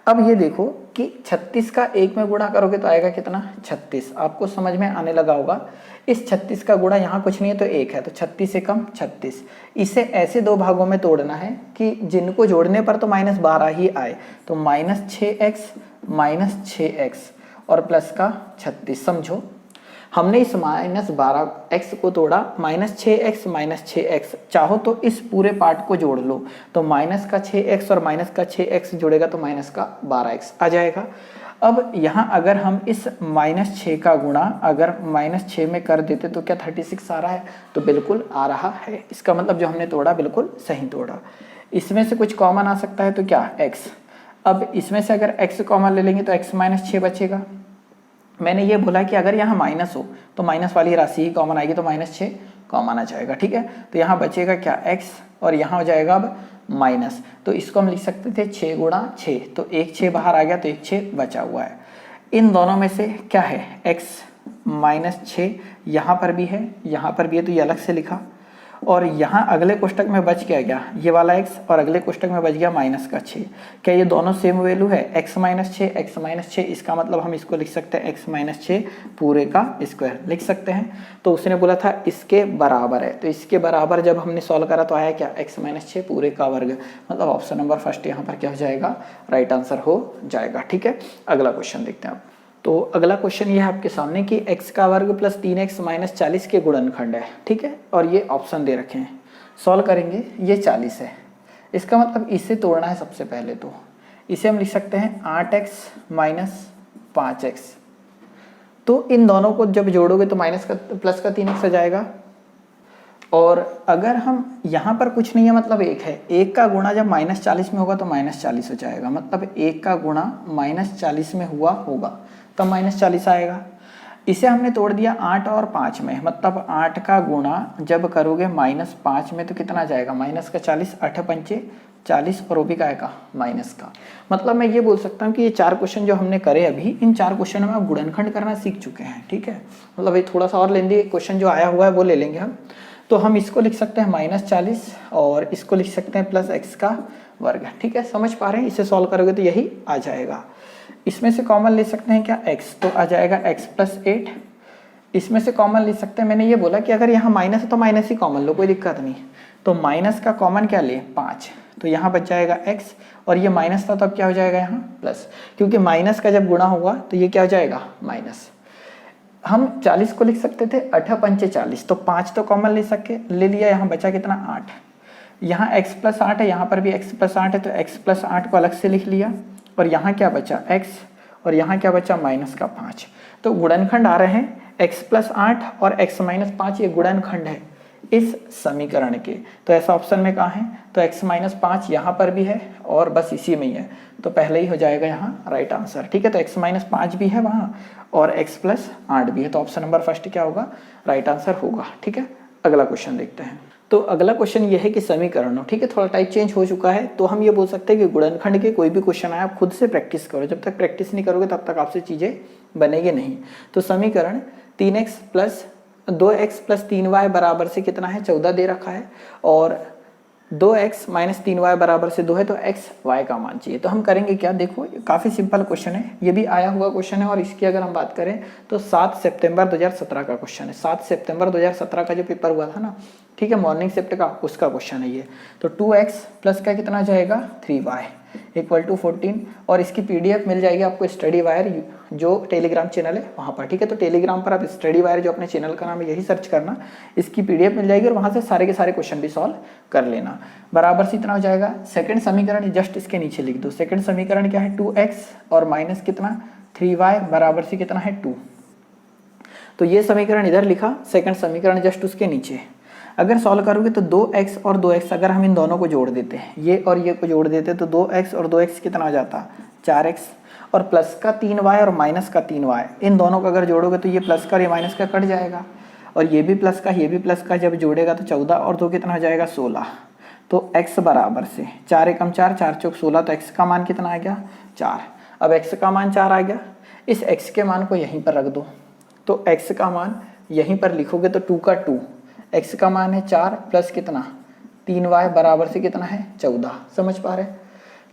अब ये देखो कि 36 का 1 में गुणा करोगे तो आएगा कितना 36, आपको समझ में आने लगा होगा। इस 36 का गुणा यहाँ कुछ नहीं है तो 1 है, तो 36 से कम 36। इसे ऐसे दो भागों में तोड़ना है कि जिनको जोड़ने पर तो -12 ही आए, तो -6x - 6x और प्लस का 36। समझो हमने इस -12x को तोड़ा, -6x - 6x, चाहो तो इस पूरे पार्ट को जोड़ लो, तो माइनस का 6x और माइनस का 6x जोड़ेगा तो माइनस का 12x आ जाएगा। अब यहाँ अगर हम इस -6 का गुणा अगर -6 में कर देते तो क्या 36 आ रहा है, तो बिल्कुल आ रहा है। इसका मतलब जो हमने तोड़ा बिल्कुल सही तोड़ा। इसमें से कुछ कॉमन आ सकता है तो क्या x। अब इसमें से अगर x कॉमन ले लेंगे तो x माइनस 6 बचेगा। मैंने ये बोला कि अगर यहाँ माइनस हो तो माइनस वाली राशि ही कॉमन आएगी, तो -6 कॉमन आ जाएगा। ठीक है, तो यहाँ बचेगा क्या x, और यहाँ हो जाएगा अब माइनस, तो इसको हम लिख सकते थे 6 गुणा 6, तो एक 6 बाहर आ गया तो एक 6 बचा हुआ है। इन दोनों में से क्या है, x -6 यहाँ पर भी है, यहाँ पर भी है, तो ये अलग से लिखा। और यहाँ अगले कोष्टक में बच क्या गया, ये वाला x, और अगले कोष्टक में बच गया -6। क्या ये दोनों सेम वैल्यू है, x -6 इसका मतलब हम इसको लिख सकते हैं x -6 पूरे का स्क्वायर लिख सकते हैं। तो उसने बोला था इसके बराबर है, तो इसके बराबर जब हमने सॉल्व करा तो आया क्या, x -6 पूरे का वर्ग, मतलब ऑप्शन नंबर फर्स्ट यहाँ पर क्या हो जाएगा, राइट आंसर हो जाएगा। ठीक है, अगला क्वेश्चन देखते हैं आप। तो अगला क्वेश्चन ये है आपके सामने कि x का वर्ग प्लस 3x माइनस 40 के गुणनखंड है। ठीक है, और ये ऑप्शन दे रखे हैं, सॉल्व करेंगे। ये 40 है, इसका मतलब इसे तोड़ना है सबसे पहले, तो इसे हम लिख सकते हैं 8x माइनस 5x। तो इन दोनों को जब जोड़ोगे तो माइनस का प्लस का 3x आ जाएगा। और अगर हम यहाँ पर कुछ नहीं है, मतलब 1 है, 1 का गुणा जब -40 में होगा तो -40 हो जाएगा, मतलब 1 का गुणा -40 में हुआ होगा तब -40 आएगा। इसे हमने तोड़ दिया 8 और 5 में, मतलब 8 का गुणा जब करोगे -5 में तो कितना जाएगा, माइनस का 40, 8 पंचे 40, और वो भी का आएगा माइनस का। मतलब मैं ये बोल सकता हूँ कि ये 4 क्वेश्चन जो हमने करे अभी, इन 4 क्वेश्चन में आप गुणनखंड करना सीख चुके हैं। ठीक है, मतलब ये थोड़ा सा और लेंदी क्वेश्चन जो आया हुआ है वो ले लेंगे हम। तो हम इसको लिख सकते हैं -40 और इसको लिख सकते हैं प्लस x का वर्ग। ठीक है, समझ पा रहे हैं, इसे सॉल्व करोगे तो यही आ जाएगा। इसमें से कॉमन ले सकते हैं क्या, x, तो आ जाएगा x प्लस 8। इसमें से कॉमन ले सकते हैं, मैंने ये बोला कि अगर यहाँ माइनस है तो माइनस ही कॉमन लो, कोई दिक्कत नहीं। तो माइनस का कॉमन क्या ले, 5, तो यहाँ बच जाएगा x, और ये माइनस था तो अब क्या हो जाएगा यहाँ प्लस, क्योंकि माइनस का जब गुणा हुआ तो ये क्या हो जाएगा माइनस। हम 40 को लिख सकते थे 8 पंचे 40, तो 5 तो कॉमन ले लिया, यहाँ बचा कितना 8। यहाँ x प्लस 8 है, यहाँ पर भी x प्लस 8 है, तो x प्लस 8 को अलग से लिख लिया। और यहाँ क्या बचा x, और यहाँ क्या बचा माइनस का 5। तो गुणनखंड आ रहे हैं x प्लस 8 और x माइनस 5, ये गुणनखंड है इस समीकरण के। तो ऐसा ऑप्शन में कहाँ है, तो x माइनस 5 यहाँ पर भी है और बस इसी में ही है, तो पहले ही हो जाएगा यहाँ राइट आंसर। ठीक है, तो x माइनस 5 भी है वहाँ और x प्लस 8 भी है, तो ऑप्शन नंबर फर्स्ट क्या होगा, राइट आंसर होगा। ठीक है, अगला क्वेश्चन देखते हैं। तो अगला क्वेश्चन ये है कि समीकरण, ठीक है, थोड़ा टाइप चेंज हो चुका है, तो हम ये बोल सकते हैं कि गुणनखंड के कोई भी क्वेश्चन आए आप खुद से प्रैक्टिस करो, जब तक प्रैक्टिस नहीं करोगे तब तक आपसे चीज़ें बनेगी नहीं। तो समीकरण 3x plus 2x plus 3y बराबर से कितना है, 14 दे रखा है, और 2x माइनस 3y बराबर से 2 है, तो x y का मान चाहिए। तो हम करेंगे क्या, देखो काफ़ी सिंपल क्वेश्चन है, ये भी आया हुआ क्वेश्चन है, और इसकी अगर हम बात करें तो 7 सितंबर 2017 का क्वेश्चन है। 7 सितंबर 2017 का जो पेपर हुआ था ना, ठीक है, मॉर्निंग शिफ्ट का, उसका क्वेश्चन है ये। तो 2x प्लस का कितना जाएगा 3y इक्वल टू 14, और इसकी PDF मिल जाएगी आपको स्टडी वायर जो टेलीग्राम चैनल है वहाँ पर। ठीक है, तो टेलीग्राम पर आप स्टडी वायर जो अपने चैनल का नाम है यही सर्च करना, इसकी PDF मिल जाएगी और वहाँ से सारे के सारे क्वेश्चन भी सॉल्व कर लेना। बराबर से इतना हो जाएगा। सेकंड समीकरण जस्ट इसके नीचे लिख दो। सेकंड समीकरण क्या है, 2x और माइनस कितना 3y बराबर से कितना है 2। तो ये समीकरण इधर लिखा, सेकंड समीकरण जस्ट उसके नीचे। अगर सॉल्व करोगे तो 2x और 2x, अगर हम इन दोनों को जोड़ देते हैं, ये और ये को जोड़ देते तो 2x और 2x कितना आ जाता 4x, और प्लस का 3y और माइनस का 3y, इन दोनों को अगर जोड़ोगे तो ये प्लस का और ये माइनस का कट जाएगा, और ये भी प्लस का ये भी प्लस का जब जोड़ेगा तो 14 और 2 कितना हो जाएगा 16। तो x बराबर से 4 एकम 4, 4 चौक 16, तो x का मान कितना आ गया 4। अब x का मान 4 आ गया, इस x के मान को यहीं पर रख दो, तो x का मान यहीं पर लिखोगे तो 2 का 2, x का मान है 4 प्लस कितना 3y बराबर से कितना है 14। समझ पा रहे,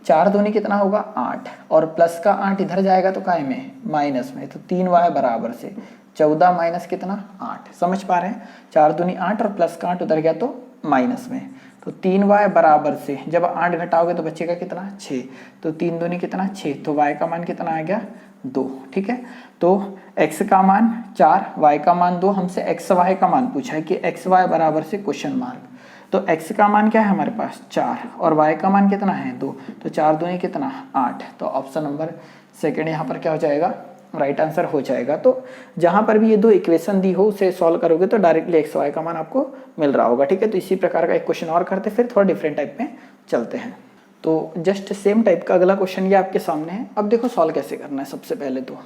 4 दूनी कितना होगा 8, और प्लस का 8 इधर जाएगा तो काय में माइनस में, तो 3y बराबर से 14 माइनस कितना 8। समझ पा रहे हैं, 4 दूनी 8 और प्लस का 8 उधर गया तो माइनस में, तो 3y बराबर से जब 8 घटाओगे तो बचेगा कितना 6, तो 3 दूनी कितना 6, तो y का मान कितना आ गया 2। ठीक है, तो x का मान 4, y का मान 2, हमसे x y का मान पूछा है कि x y बराबर से क्वेश्चन मार्क। तो x का मान क्या है हमारे पास 4 और y का मान कितना है 2, तो 4 दूनी कितना 8, तो ऑप्शन नंबर सेकंड यहाँ पर क्या हो जाएगा राइट आंसर हो जाएगा। तो जहाँ पर भी ये दो इक्वेशन दी हो उसे सॉल्व करोगे तो डायरेक्टली एक्स वाई का मान आपको मिल रहा होगा, ठीक है। तो इसी प्रकार का एक क्वेश्चन और करते फिर थोड़ा डिफरेंट टाइप में चलते हैं। तो जस्ट सेम टाइप का अगला क्वेश्चन ये आपके सामने है। अब देखो सॉल्व कैसे करना है। सबसे पहले तो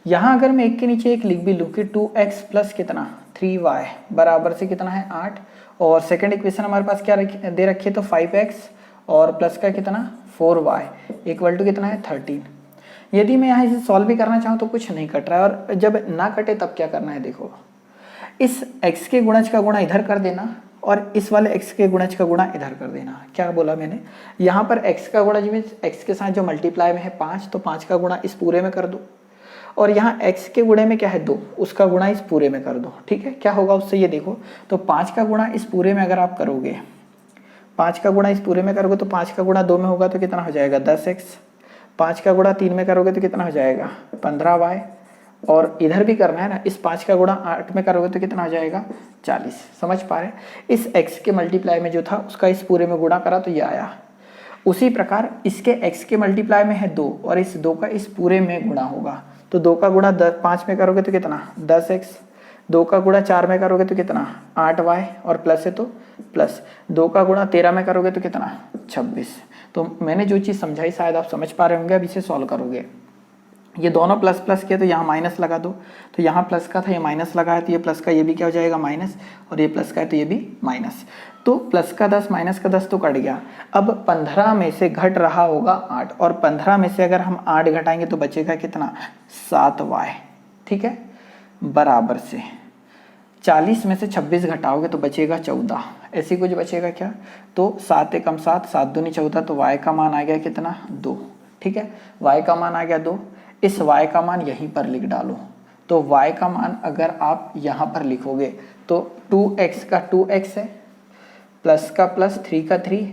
यहाँ अगर मैं एक के नीचे एक लिख भी लूँ कि 2x प्लस कितना 3y बराबर से कितना है 8, और सेकंड इक्वेशन हमारे पास क्या दे रखी है तो 5x और प्लस का कितना 4y इक्वल टू कितना है 13। यदि मैं यहाँ इसे सॉल्व भी करना चाहूँ तो कुछ नहीं कट रहा है, और जब ना कटे तब क्या करना है, देखो इस x के गुणज का गुणा इधर कर देना और इस वाले x के गुणज का गुणा इधर कर देना। क्या बोला मैंने, यहाँ पर x का गुणज मीन्स x के साथ जो मल्टीप्लाई में है 5, तो 5 का गुणा इस पूरे में कर दो, और यहाँ x के गुणे में क्या है 2, उसका गुणा इस पूरे में कर दो, ठीक है। क्या होगा उससे ये देखो, तो 5 का गुणा इस पूरे में अगर आप करोगे, 5 का गुणा इस पूरे में करोगे तो 5 का गुणा 2 में होगा तो कितना हो जाएगा 10x, 5 का गुणा 3 में करोगे तो कितना हो जाएगा 15y, और इधर भी करना है ना, इस 5 का गुणा 8 में करोगे तो कितना हो जाएगा 40। समझ पा रहे, इस x के मल्टीप्लाई में जो था उसका इस पूरे में गुणा करा तो ये आया। उसी प्रकार इसके x के मल्टीप्लाई में है 2 और इस 2 का इस पूरे में गुणा होगा, तो 2 का गुणा 5 में करोगे तो कितना 10x, 2 का गुणा 4 में करोगे तो कितना 8y, और प्लस है तो प्लस 2 का गुणा 13 में करोगे तो कितना 26। तो मैंने जो चीज़ समझाई शायद आप समझ पा रहे होंगे। अब इसे सॉल्व करोगे, ये दोनों प्लस प्लस किए तो यहाँ माइनस लगा दो, तो यहाँ प्लस का था ये माइनस लगा है तो ये प्लस का ये भी क्या हो जाएगा माइनस, और ये प्लस का है तो ये भी माइनस। तो प्लस का 10 माइनस का 10 तो कट गया। अब 15 में से घट रहा होगा 8, और 15 में से अगर हम 8 घटाएंगे तो बचेगा कितना 7y, ठीक है, बराबर से 40 में से 26 घटाओगे तो बचेगा 14, ऐसी कुछ बचेगा क्या, तो 7 एकम 7, 7 दूनी 14, तो y का मान आ गया कितना 2, ठीक है, y का मान आ गया 2। इस y का मान यहीं पर लिख डालो, तो y का मान अगर आप यहाँ पर लिखोगे तो 2x का 2x है, प्लस का प्लस 3 का 3,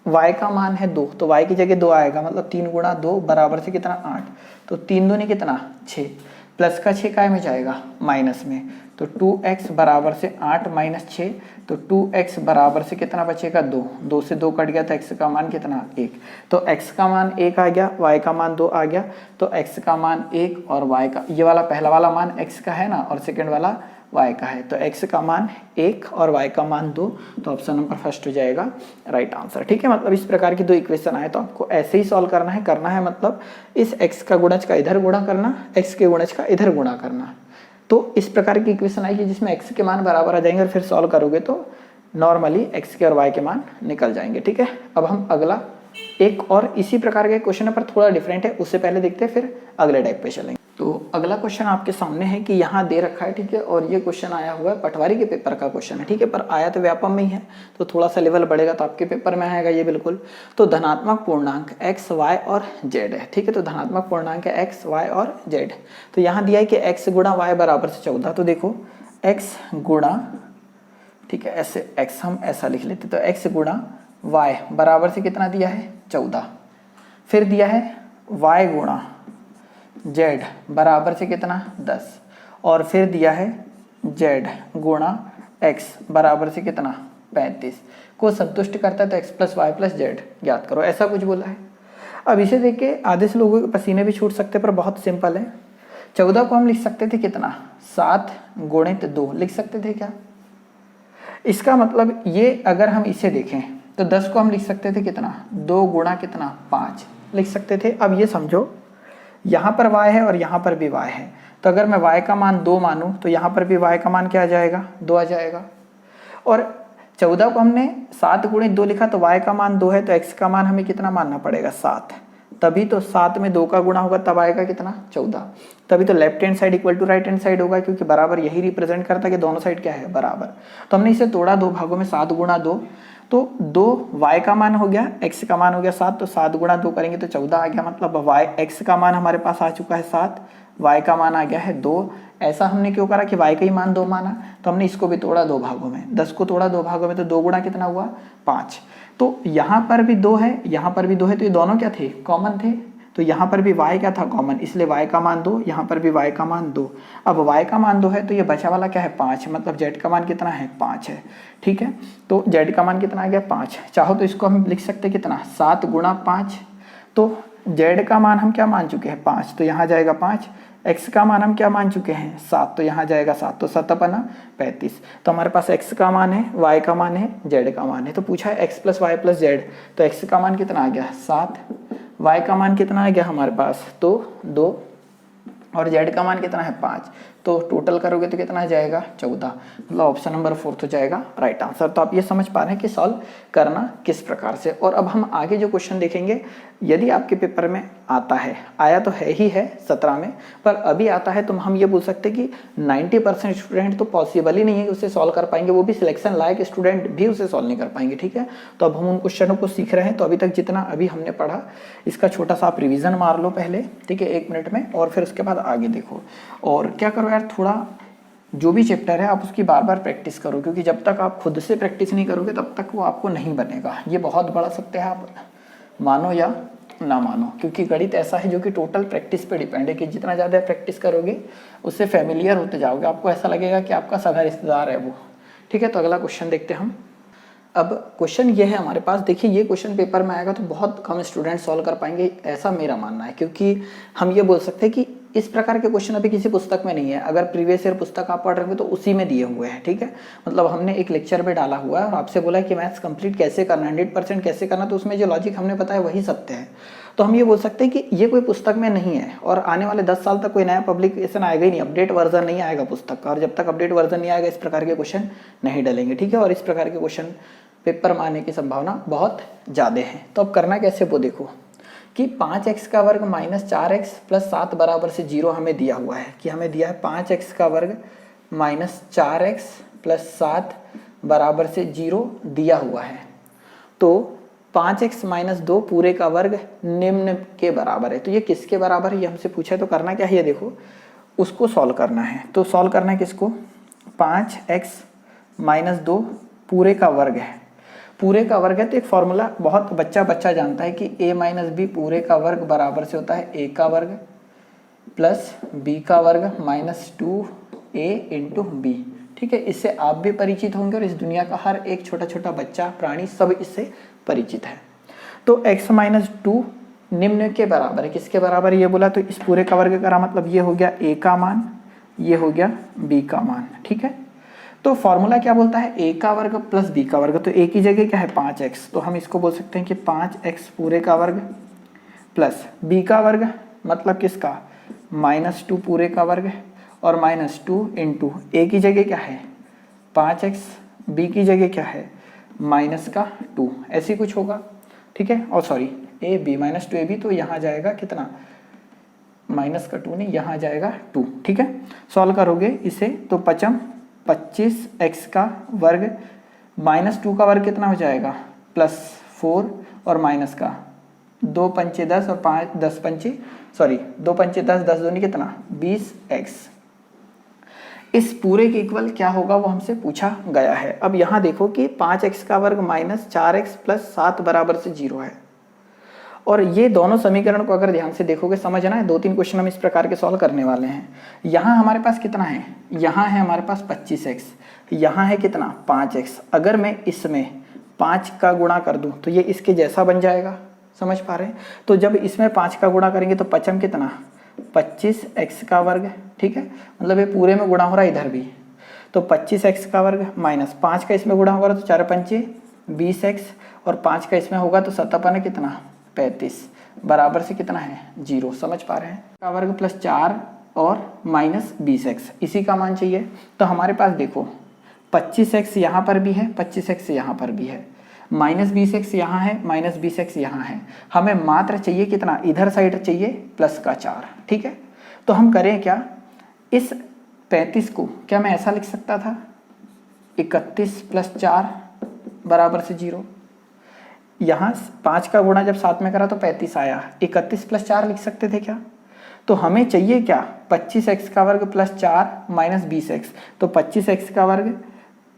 y का मान है 2, तो y की जगह 2 आएगा, मतलब 3 गुणा 2 बराबर से कितना 8, तो 3 दूनी कितना 6, प्लस का 6 काय में जाएगा माइनस में, तो 2x बराबर से 8 माइनस 6, तो 2x बराबर से कितना बचेगा 2, 2 से 2 कट गया तो x का मान कितना 1, तो x का मान 1 आ गया, y का मान 2 आ गया, तो x का मान 1 और y का, ये वाला पहला वाला मान x का है ना, और सेकंड वाला y का है, तो x का मान 1 और y का मान 2, तो ऑप्शन नंबर फर्स्ट हो जाएगा राइट आंसर, ठीक है। मतलब इस प्रकार की दो इक्वेशन आए तो आपको ऐसे ही सॉल्व करना है, मतलब इस x का गुणज का इधर गुणा करना, x के गुणज का इधर गुणा करना। तो इस प्रकार की इक्वेशन आएगी जिसमें x के मान बराबर आ जाएंगे, और फिर सॉल्व करोगे तो नॉर्मली x के और y के मान निकल जाएंगे, ठीक है। अब हम अगला एक और इसी प्रकार के क्वेश्चन पर थोड़ा डिफरेंट है, उससे पहले देखते हैं फिर अगले टाइप पे चलेंगे। तो अगला क्वेश्चन आपके सामने है कि यहाँ दे रखा है, ठीक है, और ये क्वेश्चन आया हुआ है पटवारी के पेपर का क्वेश्चन है, ठीक है, पर आया तो व्यापम में ही है, तो थोड़ा सा लेवल बढ़ेगा तो आपके पेपर में आएगा ये बिल्कुल। तो धनात्मक पूर्णांक x, y और z है, ठीक है, तो धनात्मक पूर्णांक है x, y और z। तो यहाँ दिया है कि x गुणा y बराबर से 14, तो देखो x गुणा, ठीक है, ऐसे x हम ऐसा लिख लेते, तो x गुणा y बराबर से कितना दिया है 14, फिर दिया है y गुणा z बराबर से कितना 10, और फिर दिया है z गुणा x बराबर से कितना 35 को संतुष्ट करता है, तो x plus Y plus Z ज्ञात करो, ऐसा कुछ बोला है। अब इसे देख के आधे से लोगों के पसीने भी छूट सकते हैं, पर बहुत सिंपल है। 14 को हम लिख सकते थे कितना 7 गुणित 2 लिख सकते थे क्या, इसका मतलब ये अगर हम इसे देखें तो 10 को हम लिख सकते थे कितना 2 गुणा कितना 5 लिख सकते थे। अब ये समझो यहाँ पर y है और यहाँ पर भी y है, तो अगर मैं y का मान 2 मानूं तो यहाँ पर भी y का मान क्या आ जाएगा 2 आ जाएगा, और 14 को हमने 7 गुणित 2 लिखा तो y का मान 2 है, तो x का मान हमें कितना मानना पड़ेगा 7, तभी तो 7 में 2 का गुणा होगा तब आएगा कितना 14, तभी तो left hand side equal to right hand side होगा, क्योंकि बराबर यही रिप्रेजेंट करता है कि दोनों साइड क्या है बराबर। तो हमने इसे तोड़ा 2 भागों में, 7 गुणा 2, तो 2 y का मान हो गया, x का मान हो गया 7, तो 7 गुणा 2 करेंगे तो 14 आ गया, मतलब y x का मान हमारे पास आ चुका है 7, y का मान आ गया है 2। ऐसा हमने क्यों करा कि y का ही मान 2 माना, तो हमने इसको भी तोड़ा 2 भागों में, 10 को तोड़ा 2 भागों में, तो 2 गुणा कितना हुआ 5, तो यहाँ पर भी 2 है, यहाँ पर भी 2 है, तो ये दोनों क्या थे कॉमन थे, तो यहाँ पर भी y क्या था कॉमन, इसलिए y का मान 2, यहाँ पर भी y का मान 2। अब y का मान 2 है तो ये बचा वाला क्या है 5, मतलब z का मान कितना है 5 है, ठीक है। तो z का मान कितना आ गया 5, चाहो तो इसको हम लिख सकते हैं कितना 7 गुणा 5, तो z का मान हम क्या मान चुके हैं 5, तो यहाँ जाएगा 5, x का मान हम क्या मान चुके हैं 7, तो यहाँ जाएगा 7, तो 7 अपना 35। तो हमारे पास x का मान है, y का मान है, z का मान है। तो पूछा है x plus Y plus Z, तो x का मान कितना आ गया 7, y का मान कितना आ गया हमारे पास तो 2 और z का मान कितना है 5। तो टोटल करोगे तो कितना आ जाएगा 14, मतलब ऑप्शन नंबर 4 हो जाएगा राइट आंसर। तो आप ये समझ पा रहे हैं कि सॉल्व करना किस प्रकार से। और अब हम आगे जो क्वेश्चन देखेंगे, यदि आपके पेपर में आता है, आया तो है ही है 17 में, पर अभी आता है तो हम ये बोल सकते हैं कि 90% स्टूडेंट तो पॉसिबल ही नहीं है कि उसे सॉल्व कर पाएंगे, वो भी सिलेक्शन लायक स्टूडेंट भी उसे सॉल्व नहीं कर पाएंगे। ठीक है, तो अब हम उन क्वेश्चनों को सीख रहे हैं। तो अभी तक जितना अभी हमने पढ़ा इसका छोटा सा आप रिविजन मार लो पहले, ठीक है, 1 मिनट में, और फिर उसके बाद आगे देखो। और क्या करो यार, थोड़ा जो भी चैप्टर है आप उसकी बार बार प्रैक्टिस करो, क्योंकि जब तक आप खुद से प्रैक्टिस नहीं करोगे तब तक वो आपको नहीं बनेगा। ये बहुत बड़ा सत्य है, आप मानो या ना मानो, क्योंकि गणित ऐसा है जो कि टोटल प्रैक्टिस पे डिपेंड है कि जितना ज़्यादा प्रैक्टिस करोगे उससे फैमिलियर होते जाओगे, आपको ऐसा लगेगा कि आपका सगा रिश्तेदार है वो। ठीक है, तो अगला क्वेश्चन देखते हैं हम। अब क्वेश्चन ये है हमारे पास, देखिए ये क्वेश्चन पेपर में आएगा तो बहुत कम स्टूडेंट सॉल्व कर पाएंगे, ऐसा मेरा मानना है, क्योंकि हम ये बोल सकते हैं कि इस प्रकार के क्वेश्चन अभी किसी पुस्तक में नहीं है। अगर प्रीवियस ईयर पुस्तक आप पढ़ रहे हो तो उसी में दिए हुए हैं। ठीक है, मतलब हमने एक लेक्चर में डाला हुआ है और आपसे बोला है कि मैथ्स कंप्लीट कैसे करना, 100% कैसे करना, तो उसमें जो लॉजिक हमने बताया वही सत्य है। तो हम ये बोल सकते हैं कि ये कोई पुस्तक में नहीं है और आने वाले 10 साल तक कोई नया पब्लिकेशन आएगा ही नहीं, अपडेट वर्जन नहीं आएगा पुस्तक का, और जब तक अपडेट वर्जन नहीं आएगा इस प्रकार के क्वेश्चन नहीं डलेंगे। ठीक है, और इस प्रकार के क्वेश्चन पेपर में आने की संभावना बहुत ज़्यादा है। तो अब करना कैसे वो देखो कि 5x का वर्ग माइनस 4x प्लस 7 बराबर से 0 हमें दिया हुआ है, कि हमें दिया है 5x का वर्ग माइनस 4x प्लस 7 बराबर से 0 दिया हुआ है। तो 5x माइनस 2 पूरे का वर्ग निम्न के बराबर है। तो ये किसके बराबर है ये हमसे पूछा है, तो करना क्या है ये देखो, उसको सॉल्व करना है। तो सॉल्व करना है किसको, 5x माइनस 2 पूरे का वर्ग है, पूरे का वर्ग है तो एक फॉर्मूला बहुत बच्चा जानता है कि a माइनस बी पूरे का वर्ग बराबर से होता है a का वर्ग प्लस b का वर्ग माइनस 2a इंटू बी। ठीक है, इससे आप भी परिचित होंगे और इस दुनिया का हर एक छोटा छोटा बच्चा प्राणी सब इससे परिचित है। तो x माइनस 2 निम्न के बराबर है, किसके बराबर है ये बोला, तो इस पूरे का वर्ग करा, मतलब ये हो गया a का मान, ये हो गया b का मान। ठीक है, तो फॉर्मूला क्या बोलता है, a का वर्ग प्लस b का वर्ग, तो a की जगह क्या है 5x, तो हम इसको बोल सकते हैं कि 5x पूरे का वर्ग प्लस b का वर्ग मतलब किसका माइनस 2 पूरे का वर्ग और माइनस 2 इंटू a की जगह क्या है 5x, b की जगह क्या है माइनस का 2, ऐसी कुछ होगा। ठीक है, और sorry a b minus 2ab, तो यहाँ जाएगा कितना माइनस का 2 नहीं, यहाँ जाएगा 2। ठीक है, सॉल्व करोगे इसे तो 25x का वर्ग माइनस 2 का वर्ग कितना हो जाएगा प्लस 4 और माइनस का 2 पंचे 10 और 5 10 पंचे सॉरी 2 पंचे 10 10 दूनी कितना 20x। इस पूरे के इक्वल क्या होगा वो हमसे पूछा गया है। अब यहाँ देखो कि 5x का वर्ग माइनस 4x प्लस 7 बराबर से 0 है, और ये दोनों समीकरण को अगर ध्यान से देखोगे समझना है, 2-3 क्वेश्चन हम इस प्रकार के सॉल्व करने वाले हैं। यहाँ हमारे पास कितना है, यहाँ है हमारे पास 25x, यहाँ है कितना 5x। अगर मैं इसमें 5 का गुणा कर दूं तो ये इसके जैसा बन जाएगा, समझ पा रहे हैं। तो जब इसमें 5 का गुणा करेंगे तो पचम कितना 25x का वर्ग। ठीक है, मतलब ये पूरे में गुणा हो रहा है इधर भी, तो 25x का वर्ग माइनस 5 का इसमें गुणा होगा तो 4 पंचे 20x और 5 का इसमें होगा तो 7 कितना 35 बराबर से कितना है 0। समझ पा रहे हैं, का वर्ग प्लस 4 और माइनस 20x इसी का मान चाहिए। तो हमारे पास देखो 25x यहाँ पर भी है, 25x यहाँ पर भी है, माइनस 20x यहाँ है, माइनस 20x यहाँ है, हमें मात्र चाहिए कितना इधर साइड चाहिए प्लस का 4। ठीक है, तो हम करें क्या, इस 35 को क्या मैं ऐसा लिख सकता था 31 प्लस 4 बराबर से 0, यहाँ 5 का गुणा जब 7 में करा तो 35 आया, 31 प्लस 4 लिख सकते थे क्या। तो हमें चाहिए क्या 25x का वर्ग प्लस 4 माइनस 20x, तो 25x का वर्ग